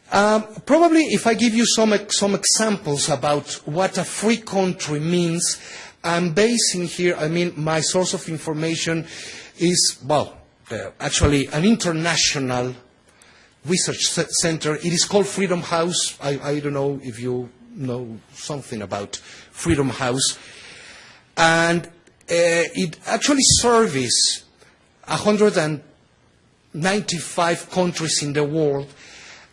Speaker 3: Probably if I give you some examples about what a free country means, I'm basing here, my source of information is, actually an international research center. It is called Freedom House. I don't know if you know something about Freedom House. And it actually surveys 195 countries in the world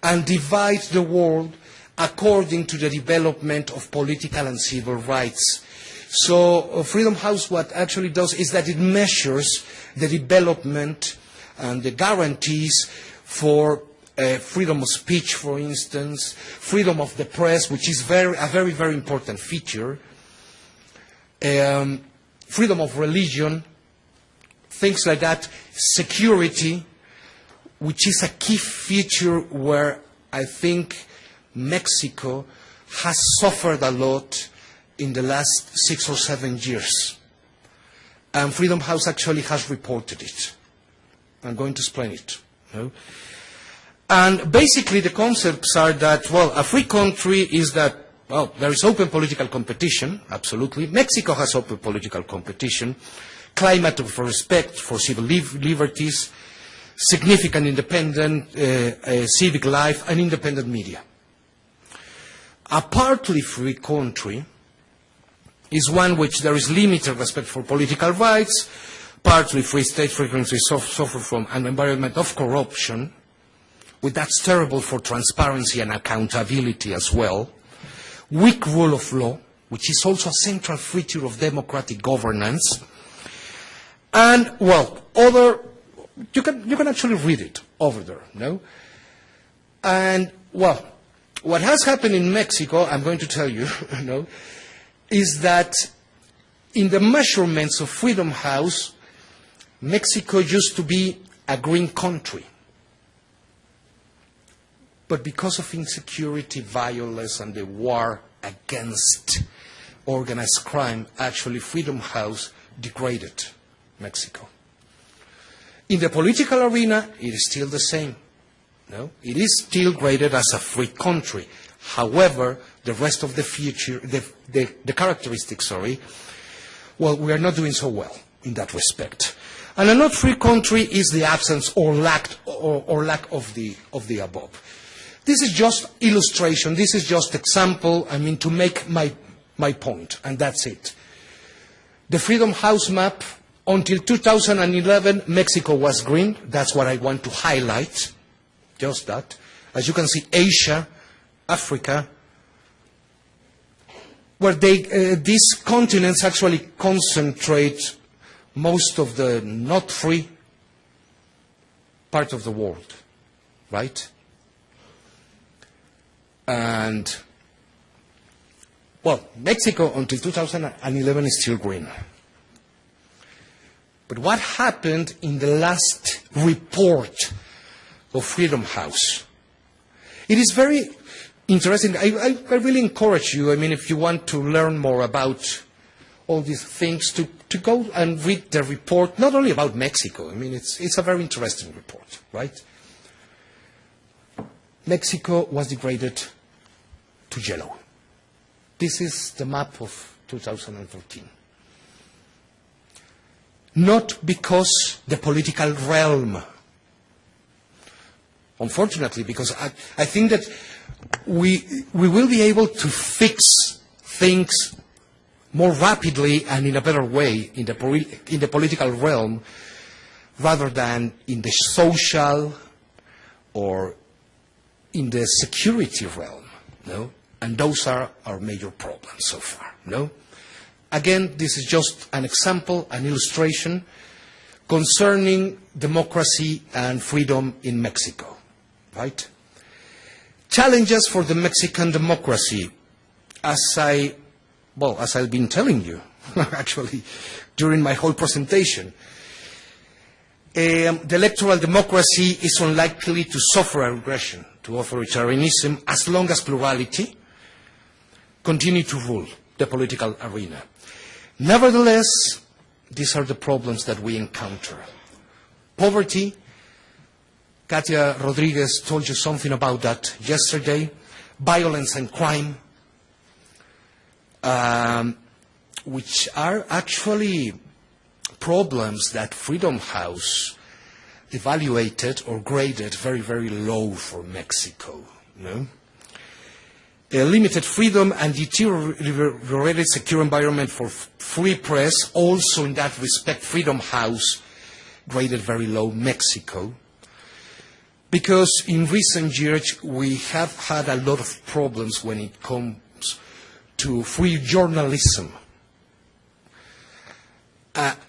Speaker 3: and divides the world according to the development of political and civil rights. So Freedom House, what actually does is that it measures the development and the guarantees for freedom of speech, for instance, freedom of the press, which is a very, very important feature, freedom of religion, things like that, security, which is a key feature where I think Mexico has suffered a lot in the last 6 or 7 years. And Freedom House actually has reported it. I'm going to explain it. No? And basically the concepts are that, a free country is that, there is open political competition, absolutely. Mexico has open political competition, climate of respect for civil liberties, significant independent civic life, and independent media. A partly free country is one which there is limited respect for political rights, partly free state free countries suffer from an environment of corruption, that's terrible for transparency and accountability as well, weak rule of law, which is also a central feature of democratic governance, and, you can actually read it over there, no? And, what has happened in Mexico, I'm going to tell you, no, is that in the measurements of Freedom House, Mexico used to be a green country. But because of insecurity, violence, and the war against organized crime, actually Freedom House degraded Mexico. In the political arena, it is still the same. No? It is still graded as a free country. However, the rest of the feature, the characteristics, we are not doing so well in that respect. And a not free country is the absence or lack of the above. This is just illustration. This is just example, to make my point, and that's it. The Freedom House map, until 2011, Mexico was green. That's what I want to highlight, just that. As you can see, Asia, Africa, where these continents actually concentrate most of the not free part of the world, right? And, Mexico until 2011 is still green. But what happened in the last report of Freedom House? It is very interesting. I really encourage you, if you want to learn more about all these things, to go and read the report, not only about Mexico. It's a very interesting report, right? Mexico was degraded to yellow. This is the map of 2013. Not because the political realm, unfortunately, because I think that we will be able to fix things more rapidly and in a better way in the political realm rather than in the social or in the security realm, no? And those are our major problems so far, no? Again, this is just an example, an illustration concerning democracy and freedom in Mexico, right? Challenges for the Mexican democracy, as I've been telling you, actually, during my whole presentation. The electoral democracy is unlikely to suffer a regression to authoritarianism as long as plurality continue to rule the political arena. Nevertheless, these are the problems that we encounter. Poverty, Katia Rodriguez told you something about that yesterday, violence and crime, which are actually problems that Freedom House evaluated or graded very, very low for Mexico. No? A limited freedom and deteriorated secure environment for free press, also in that respect, Freedom House graded very low Mexico. Because in recent years, we have had a lot of problems when it comes to free journalism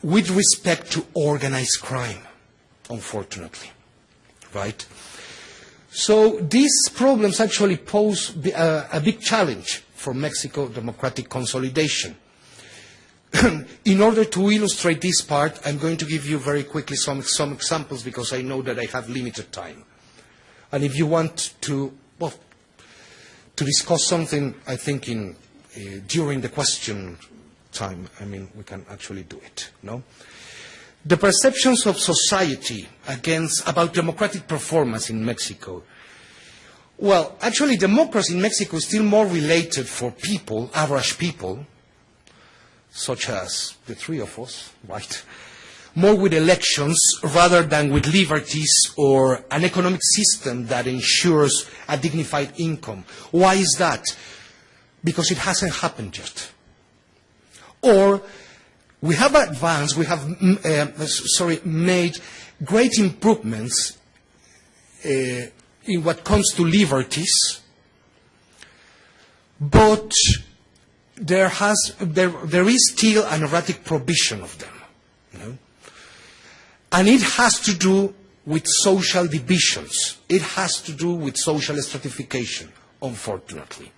Speaker 3: with respect to organized crime, unfortunately, right? So these problems actually pose a big challenge for Mexico democratic consolidation. In order to illustrate this part, I'm going to give you very quickly some examples because I know that I have limited time. And if you want to, well, to discuss something, I think during the question time, I mean, we can actually do it, no? The perceptions of society about democratic performance in Mexico. Well, actually, democracy in Mexico is still more related for people, average people, such as the three of us, right? More with elections rather than with liberties or an economic system that ensures a dignified income. Why is that? Because it hasn't happened yet. Or we have advanced, we have made great improvements in what comes to liberties, but there is still an erratic provision of them. You know? And it has to do with social divisions. It has to do with social stratification, unfortunately.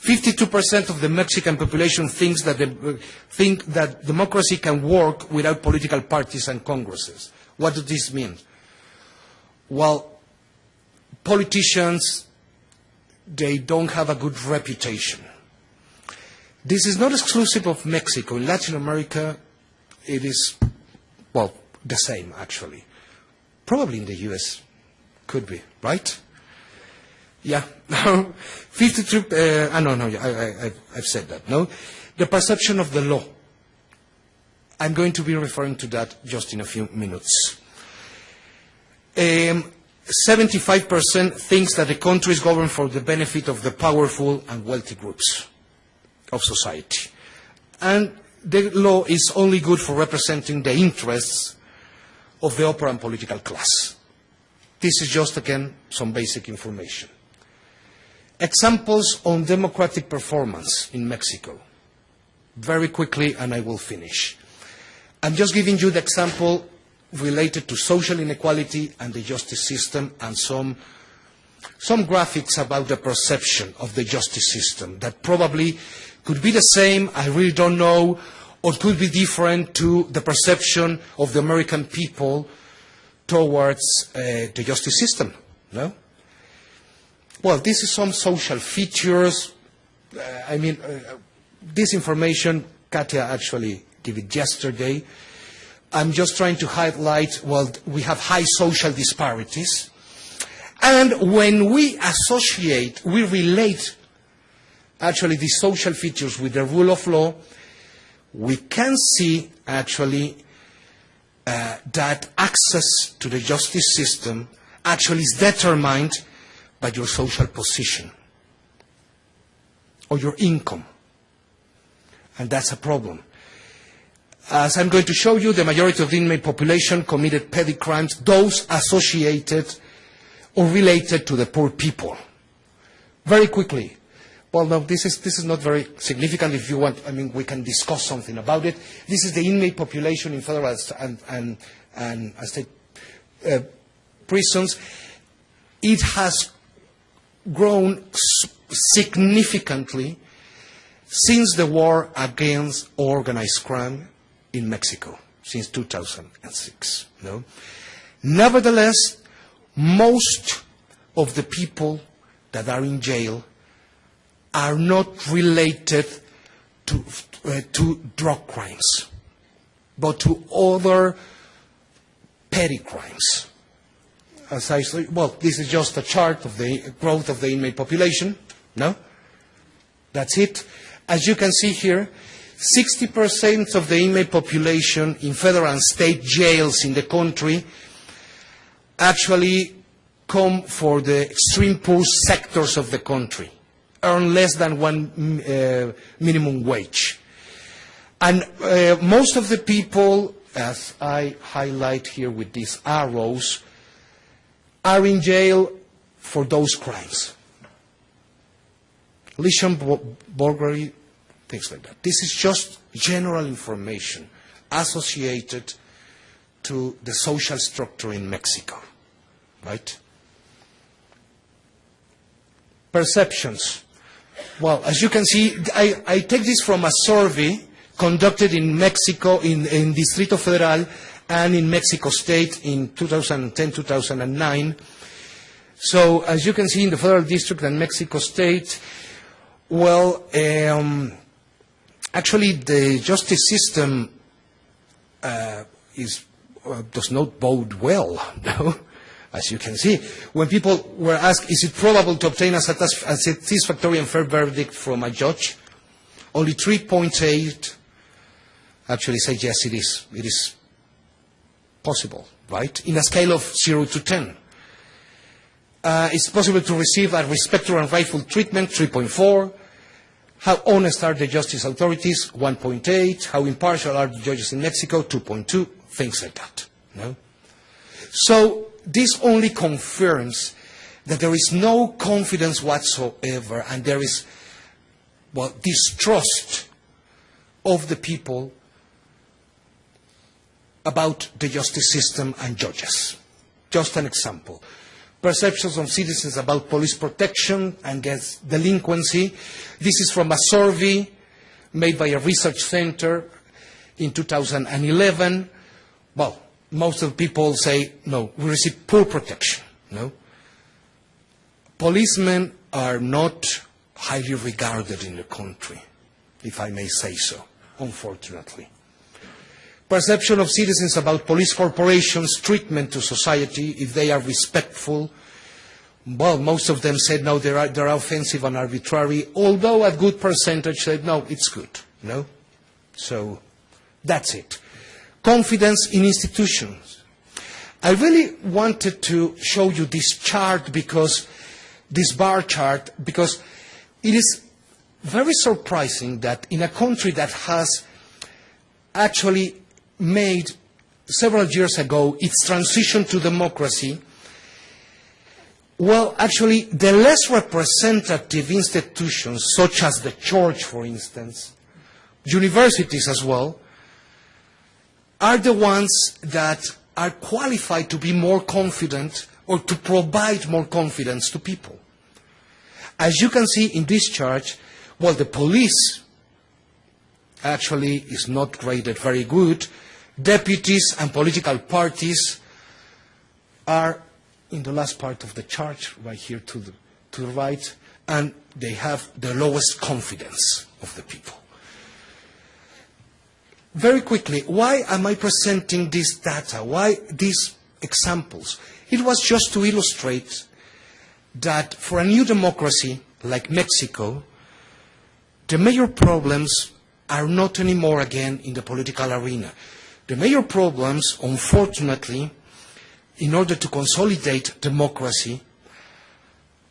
Speaker 3: 52% of the Mexican population think that democracy can work without political parties and congresses. What does this mean? Well, politicians, they don't have a good reputation. This is not exclusive of Mexico. In Latin America, it is, well, the same, actually. Probably in the US, could be, right? Yeah, 52, I've said that, no? The perception of the law. I'm going to be referring to that just in a few minutes. 75% thinks that the country is governed for the benefit of the powerful and wealthy groups of society. And the law is only good for representing the interests of the upper and political class. This is just, again, some basic information. Examples on democratic performance in Mexico. Very quickly, and I will finish. I'm just giving you the example related to social inequality and the justice system and some graphics about the perception of the justice system that probably could be the same, I really don't know, or could be different to the perception of the American people towards the justice system, no? Well, this is some social features. This information, Katia actually gave it yesterday. I'm just trying to highlight, well, we have high social disparities. And when we relate actually these social features with the rule of law, we can see actually that access to the justice system actually is determined by your social position or your income. And that's a problem. As I'm going to show you, the majority of the inmate population committed petty crimes, those associated or related to the poor people. Very quickly, Well, no, this is not very significant. If you want, I mean, we can discuss something about it. This is the inmate population in federal and state prisons. It has grown significantly since the war against organized crime in Mexico, since 2006. No? Nevertheless, most of the people that are in jail are not related to drug crimes, but to other petty crimes. As I say, well, this is just a chart of the growth of the inmate population. No? That's it. As you can see here, 60% of the inmate population in federal and state jails in the country actually come for the extreme poor sectors of the country, earn less than one minimum wage. And most of the people, as I highlight here with these arrows, are in jail for those crimes. Lesion, burglary, things like that. This is just general information associated to the social structure in Mexico, right? Perceptions. Well, as you can see, I take this from a survey conducted in Mexico, in Distrito Federal, and in Mexico State in 2010-2009. So, as you can see in the Federal District and Mexico State, well, actually the justice system does not bode well, no? As you can see. When people were asked, is it probable to obtain a satisfactory and fair verdict from a judge, only 3.8 actually say yes, it is. It is possible, right? In a scale of 0 to 10. It's possible to receive a respectful and rightful treatment, 3.4. How honest are the justice authorities, 1.8. How impartial are the judges in Mexico, 2.2. Things like that, no? So this only confirms that there is no confidence whatsoever, and there is, well, distrust of the people about the justice system and judges. Just an example. Perceptions of citizens about police protection and against delinquency. This is from a survey made by a research center in 2011. Well, most of the people say, no, we receive poor protection. No? Policemen are not highly regarded in the country, if I may say so, unfortunately. Perception of citizens about police corporations' treatment to society, if they are respectful. Well, most of them said, no, they're offensive and arbitrary, although a good percentage said, no, it's good. No? So, that's it. Confidence in institutions. I really wanted to show you this chart because, this bar chart, because it is very surprising that in a country that has actually made several years ago its transition to democracy, well, actually, the less representative institutions, such as the church, for instance, universities as well, are the ones that are qualified to be more confident or to provide more confidence to people. As you can see in this chart, well, the police actually is not graded very good. Deputies and political parties are in the last part of the chart, right here to the right, and they have the lowest confidence of the people. Very quickly, why am I presenting this data? Why these examples? It was just to illustrate that for a new democracy like Mexico, the major problems are not anymore again in the political arena. The major problems, unfortunately, in order to consolidate democracy,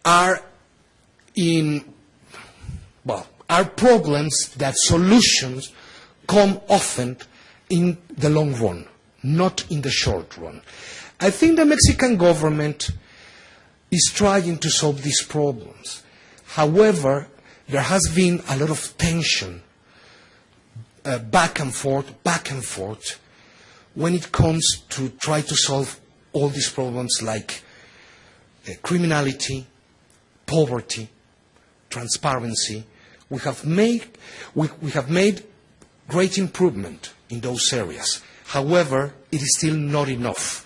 Speaker 3: are problems that solutions come often in the long run, not in the short run. I think the Mexican government is trying to solve these problems. However, there has been a lot of tension, back and forth, when it comes to try to solve all these problems like criminality, poverty, transparency. We have made great improvement in those areas. However, it is still not enough.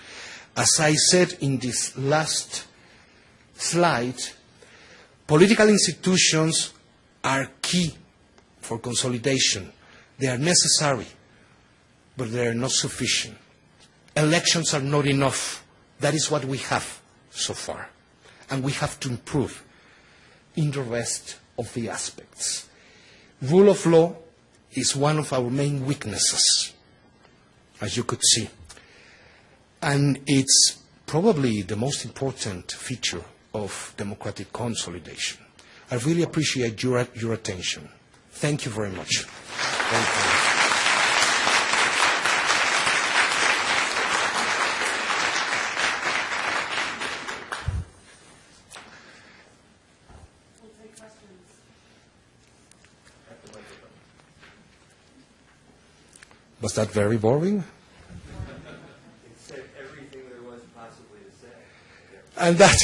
Speaker 3: As I said in this last slide, political institutions are key for consolidation. They are necessary, but they are not sufficient. Elections are not enough. That is what we have so far. And we have to improve in the rest of the aspects. Rule of law is one of our main weaknesses, as you could see. And it's probably the most important feature of democratic consolidation. I really appreciate your attention. Thank you very much. Thank you. Was that very boring?
Speaker 2: It said everything there was possibly to say.
Speaker 3: And that...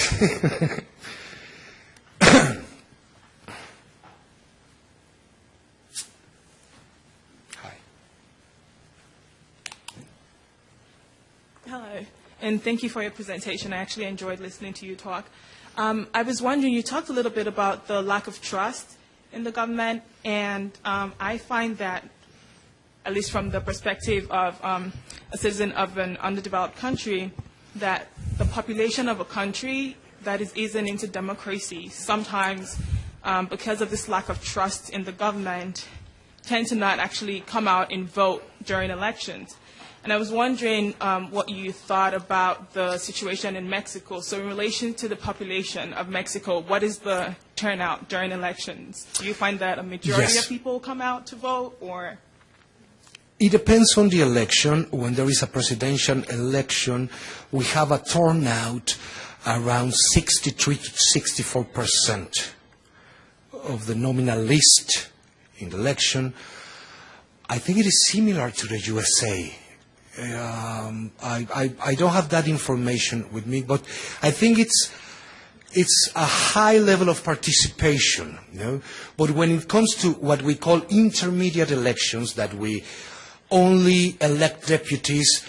Speaker 3: Hi.
Speaker 4: Hello, and thank you for your presentation. I actually enjoyed listening to you talk. I was wondering, you talked a little bit about the lack of trust in the government, and I find that, at least from the perspective of a citizen of an underdeveloped country, that the population of a country that is easing into democracy sometimes, because of this lack of trust in the government, tend to not actually come out and vote during elections. And I was wondering what you thought about the situation in Mexico. So in relation to the population of Mexico, what is the turnout during elections? Do you find that a majority of people come out to vote, or...?
Speaker 3: It depends on the election. When there is a presidential election, we have a turnout around 63 to 64% of the nominal list in the election. I think it is similar to the USA. I don't have that information with me, but I think it's a high level of participation. You know? But when it comes to what we call intermediate elections, that we only elect deputies,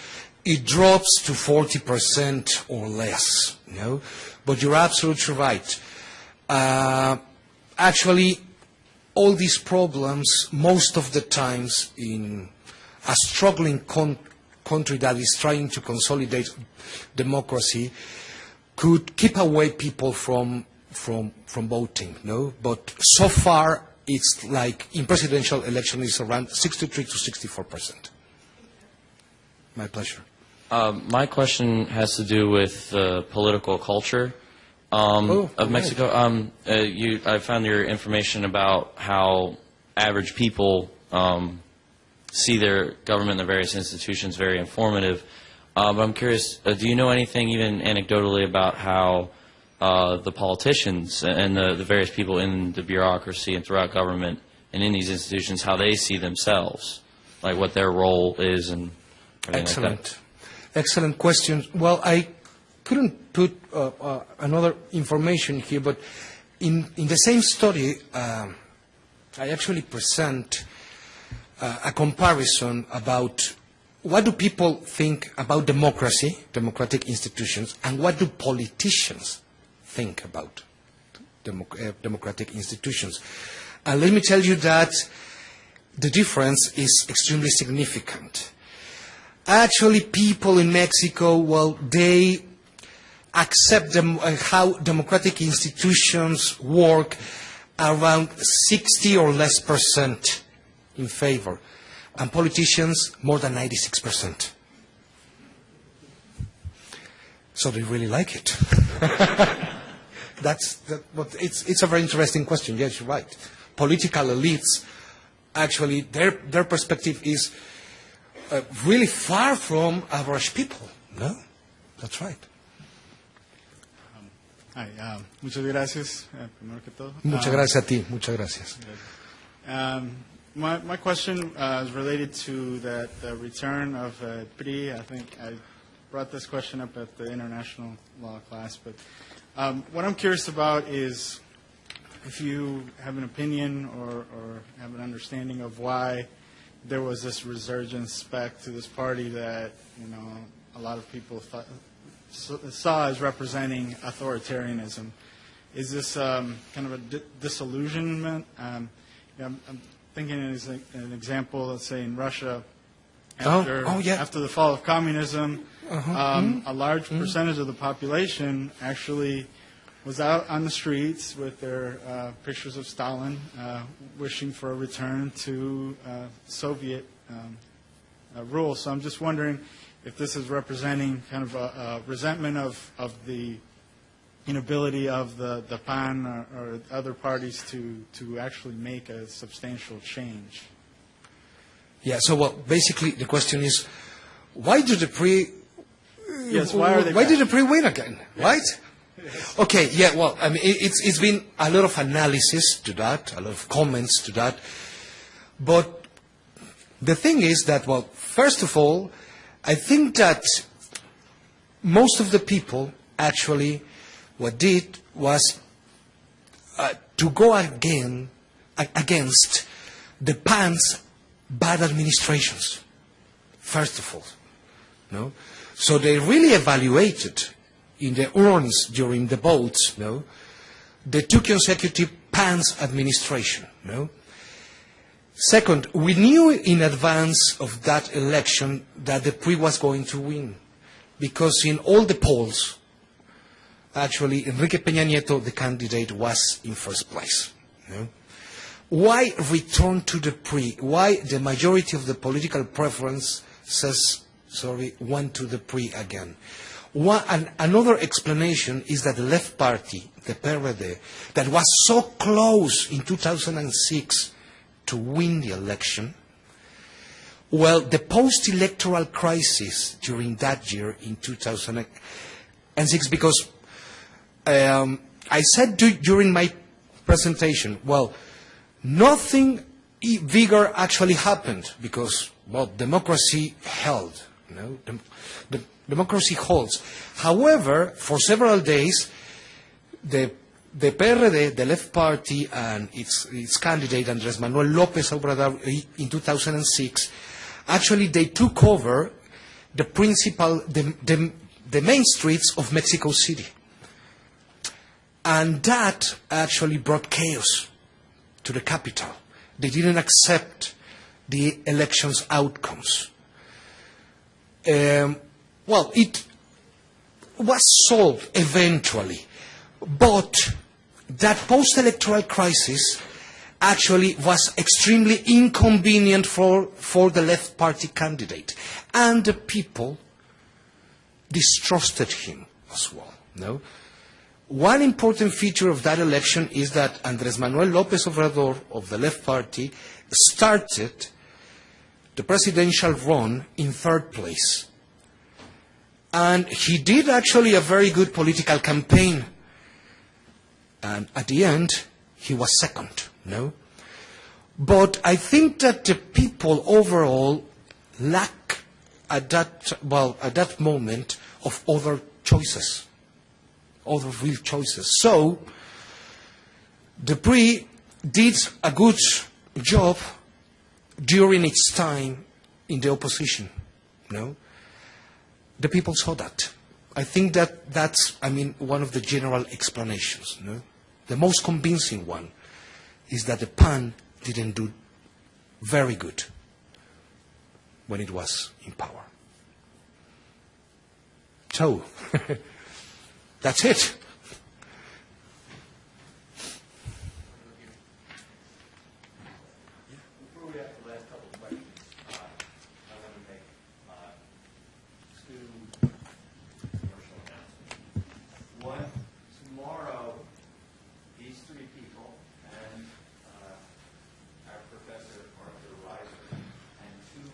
Speaker 3: it drops to 40% or less. You know? But you're absolutely right. Actually, all these problems, most of the times in a struggling country that is trying to consolidate democracy, could keep away people from voting. No? But so far, it's like in presidential election, it's around 63 to 64%. My pleasure.
Speaker 5: My question has to do with the political culture of Mexico. I found your information about how average people see their government and the various institutions very informative. But I'm curious, do you know anything even anecdotally about how the politicians and the various people in the bureaucracy and throughout government and in these institutions, how they see themselves, like what their role is and everything
Speaker 3: Excellent.
Speaker 5: like that?
Speaker 3: Excellent question. Well, I couldn't put another information here, but in the same study, I actually present a comparison about what do people think about democracy, democratic institutions, and what do politicians think about democratic institutions. And let me tell you that the difference is extremely significant. Actually, people in Mexico, well, they accept how democratic institutions work around 60 or less % in favor, and politicians more than 96%. So they really like it. It's a very interesting question. Yes, you're right. Political elites, actually, their perspective is really far from average people. No, that's right.
Speaker 6: Hi, muchas gracias, primero que todo.
Speaker 3: Muchas gracias a ti, muchas gracias.
Speaker 6: My question is related to that return of PRI. I think I brought this question up at the international law class, but what I'm curious about is if you have an opinion or have an understanding of why there was this resurgence back to this party that, you know, a lot of people saw as representing authoritarianism. Is this kind of a disillusionment? I'm thinking as an example, let's say in Russia, after the fall of communism, a large percentage of the population actually was out on the streets with their pictures of Stalin, wishing for a return to Soviet rule. So I'm just wondering if this is representing kind of a resentment of the inability of the PAN or other parties to actually make a substantial change.
Speaker 3: Yeah, so well, basically the question is, why did the PRI did the PRI win again, right? Yes. Okay, yeah, well, I mean, it's been a lot of analysis to that, a lot of comments to that, but the thing is that, well, first of all, I think that most of the people actually what did was to go against the PAN's bad administrations, first of all. No? So they really evaluated in the urns during the votes, no, the two consecutive PAN's administration. No? Second, we knew in advance of that election that the PRI was going to win, because in all the polls, actually, Enrique Peña Nieto, the candidate, was in first place. No? Why return to the PRI? Why the majority of the political preference went to the PRI again? Another explanation is that the left party, the PRD, that was so close in 2006 to win the election, well, the post-electoral crisis during that year in 2006, because I said during my presentation, well, nothing bigger actually happened because, well, democracy held. You know? The democracy holds. However, for several days, the PRD, the left party, and its candidate, Andrés Manuel López Obrador, in 2006, actually they took over the main streets of Mexico City. And that actually brought chaos to the capital. They didn't accept the election's outcomes. Well, it was solved eventually, but that post-electoral crisis actually was extremely inconvenient for the left party candidate. And the people distrusted him as well. No? One important feature of that election is that Andrés Manuel López Obrador of the left party started the presidential run in third place. And he did actually a very good political campaign. And at the end, he was second, no? But I think that the people overall lack at that moment of other choices. Other real choices. So, the PRI did a good job during its time in the opposition. No? The people saw that. I think that's one of the general explanations. No? The most convincing one is that the PAN didn't do very good when it was in power. So, that's it.
Speaker 2: Before we ask the last couple of questions, I want to make two commercial announcements. One, tomorrow, these three people and our professor, Arthur Reiser, and two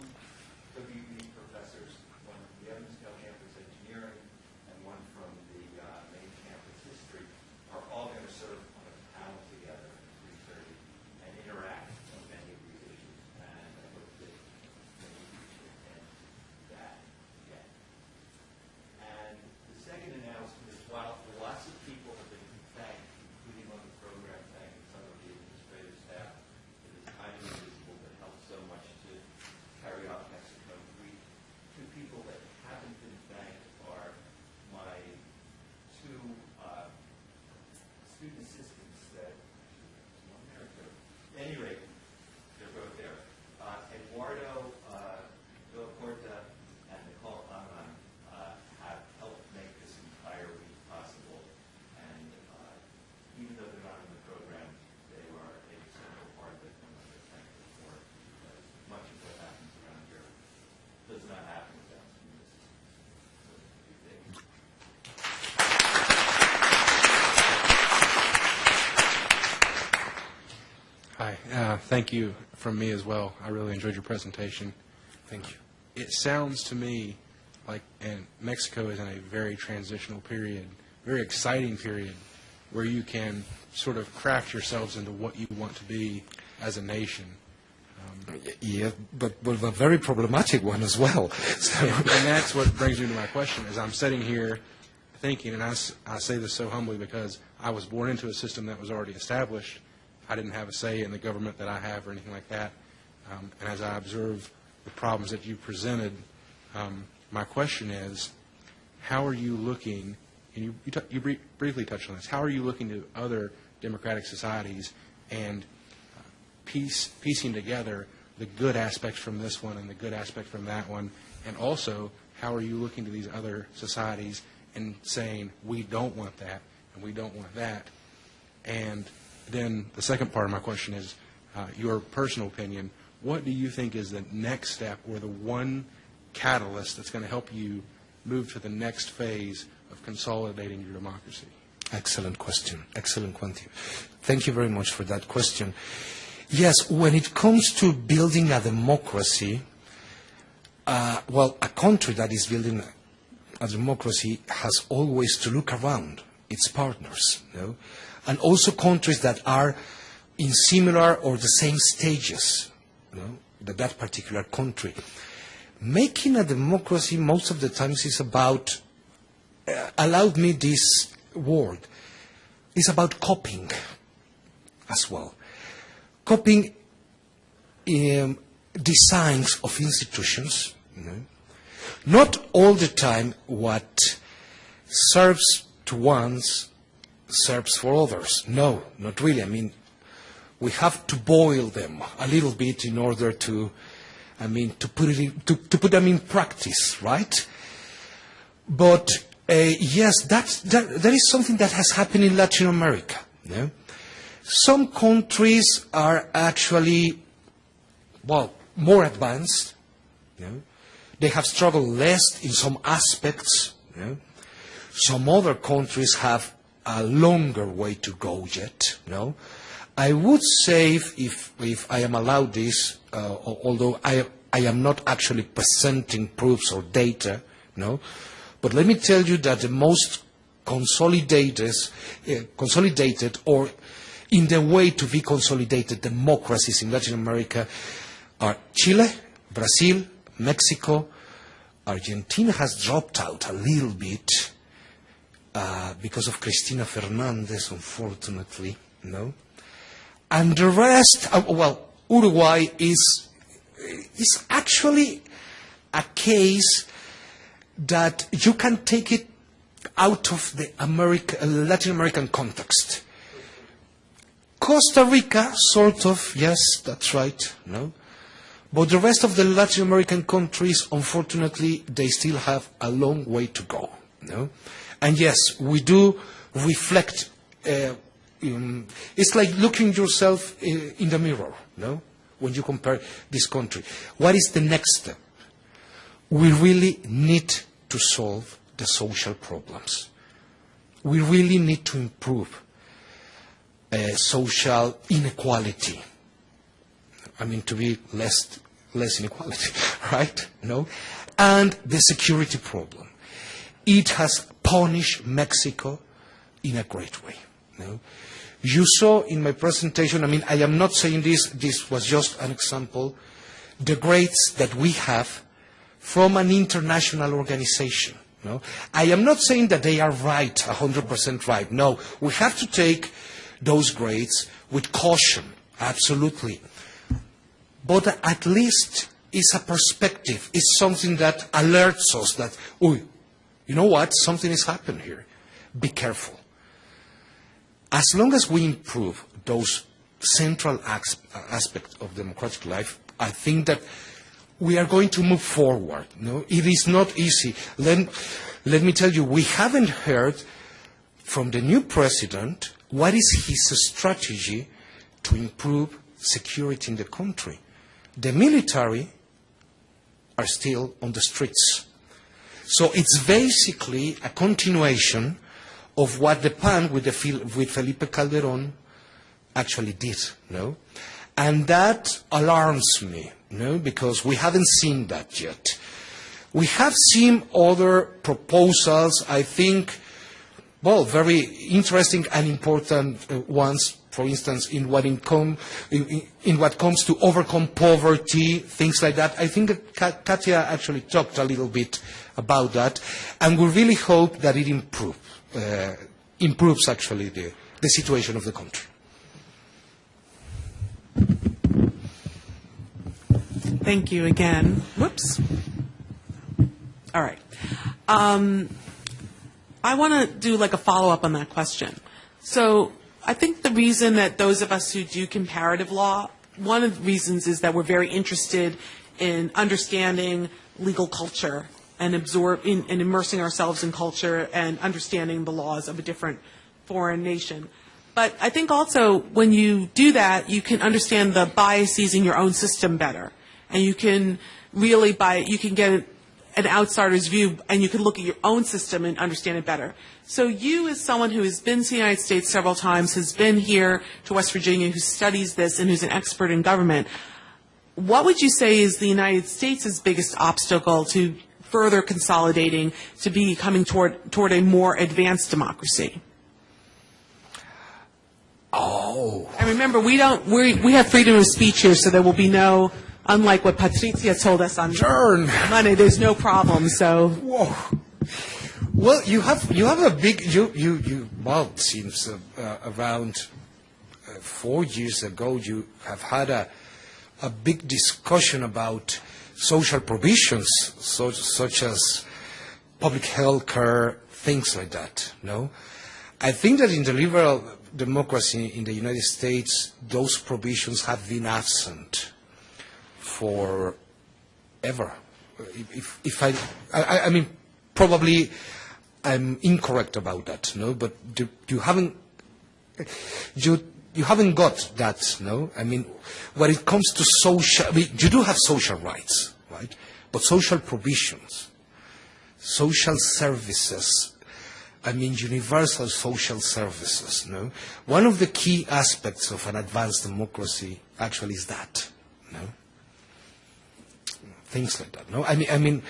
Speaker 2: WB professors, one from the Evansville campus engineering and one from the main campus student assistants that, at any rate, they're both there. Eduardo Villacorta and Nicole Aman have helped make this entire week possible. And even though they're not in the program, they are a central part of it, and I'm thankful for it. Much of what happens around here does not happen without student assistance.
Speaker 7: Hi, thank you from me as well. I really enjoyed your presentation.
Speaker 3: Thank you.
Speaker 7: It sounds to me like and Mexico is in a very transitional period, very exciting period, where you can sort of craft yourselves into what you want to be as a nation.
Speaker 3: Yeah, but a very problematic one as well. So.
Speaker 7: And that's what brings me to my question, is I'm sitting here thinking, and I say this so humbly because I was born into a system that was already established. I didn't have a say in the government that I have or anything like that. And as I observe the problems that you presented, my question is, how are you looking, and you briefly touched on this, how are you looking to other democratic societies and piecing together the good aspects from this one and the good aspect from that one, and also how are you looking to these other societies and saying, we don't want that and we don't want that? And then the second part of my question is your personal opinion. What do you think is the next step or the one catalyst that's going to help you move to the next phase of consolidating your democracy?
Speaker 3: Excellent question. Excellent question. Thank you very much for that question. Yes, when it comes to building a democracy, well, a country that is building a democracy has always to look around its partners, you know? And also countries that are in similar or the same stages, you know, that particular country. Making a democracy most of the times is about, allow me this word, is about copying as well. Copying designs of institutions, you know. Not all the time what serves to ones serves for others. No, not really. I mean, we have to boil them a little bit in order to, I mean, to put them in practice, right? But yes, that is something that has happened in Latin America. You know? Some countries are actually, well, more advanced. You know? They have struggled less in some aspects. You know? Some other countries have a longer way to go yet. You know? I would say, if I am allowed this, although I am not actually presenting proofs or data, you know, but let me tell you that the most consolidated or in the way to be consolidated democracies in Latin America are Chile, Brazil, Mexico. Argentina has dropped out a little bit because of Cristina Fernandez, unfortunately, you know. And the rest, well, Uruguay is actually a case that you can take it out of the Latin American context. Costa Rica, sort of, yes, that's right, no. But the rest of the Latin American countries, unfortunately, they still have a long way to go, no. And yes, we do reflect. It's like looking yourself in the mirror, no? When you compare this country. What is the next step? We really need to solve the social problems. We really need to improve social inequality. I mean, to be less inequality, right? No? And the security problem. It has punished Mexico in a great way. No? You saw in my presentation, I mean, I am not saying this was just an example, the grades that we have from an international organization. No? I am not saying that they are right, 100% right. No, we have to take those grades with caution, absolutely. But at least it's a perspective. It's something that alerts us that, oh, you know what, something has happened here. Be careful. as long as we improve those central aspects of democratic life, I think that we are going to move forward. No? It is not easy. Let me tell you, we haven't heard from the new president what is his strategy to improve security in the country. The military are still on the streets. So it's basically a continuation of what the PAN with Felipe Calderón actually did, no? And that alarms me, no? Because we haven't seen that yet. We have seen other proposals, I think, well, very interesting and important ones, for instance, in what comes to overcome poverty, things like that. I think that Katia actually talked a little bit about that, and we really hope that it improves actually the situation of the country.
Speaker 1: Thank you again. Whoops. All right. I want to do like a follow-up on that question. So I think the reason that those of us who do comparative law, one of the reasons is that we're very interested in understanding legal culture and immersing ourselves in culture and understanding the laws of a different foreign nation. But I think also when you do that, you can understand the biases in your own system better. And you can really you can get an outsider's view, and you can look at your own system and understand it better. So you, as someone who has been to the United States several times, has been here to West Virginia, who studies this and who's an expert in government, what would you say is the United States' biggest obstacle to further consolidating, to be coming toward a more advanced democracy?
Speaker 3: Oh.
Speaker 1: And remember, we have freedom of speech here, so there will be no, unlike what Patricia told us on Monday, there's no problem. So,
Speaker 3: whoa. Well, you have a big well, it seems around 4 years ago you have had a big discussion about social provisions, such as public health care, things like that. No, I think that in the liberal democracy in the United States, those provisions have been absent forever. If I mean, probably I'm incorrect about that, no? But you haven't got that, no? I mean, when it comes to social, I mean, you do have social rights, right? But social provisions, social services, I mean, universal social services, no? One of the key aspects of an advanced democracy actually is that, no? Things like that, no? I mean,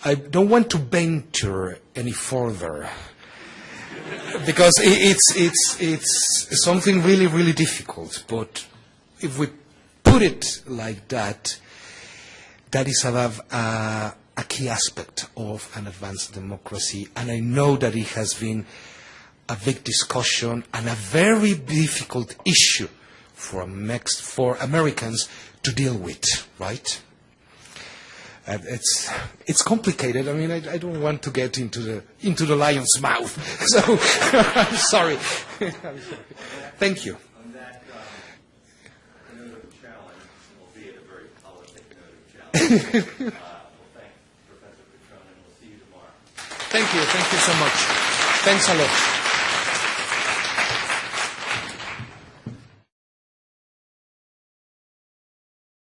Speaker 3: I don't want to venture any further because it's something really, really difficult. But if we put it like that, that is a key aspect of an advanced democracy. And I know that it has been a big discussion and a very difficult issue for Americans to deal with, right? It's complicated. I mean, I don't want to get into the lion's mouth. So I'm sorry. Thank you.
Speaker 2: On that note of challenge, albeit a very politic note of challenge, we'll thank Professor Patron, and we'll see you tomorrow.
Speaker 3: Thank you. Thank you so much. Thanks a lot.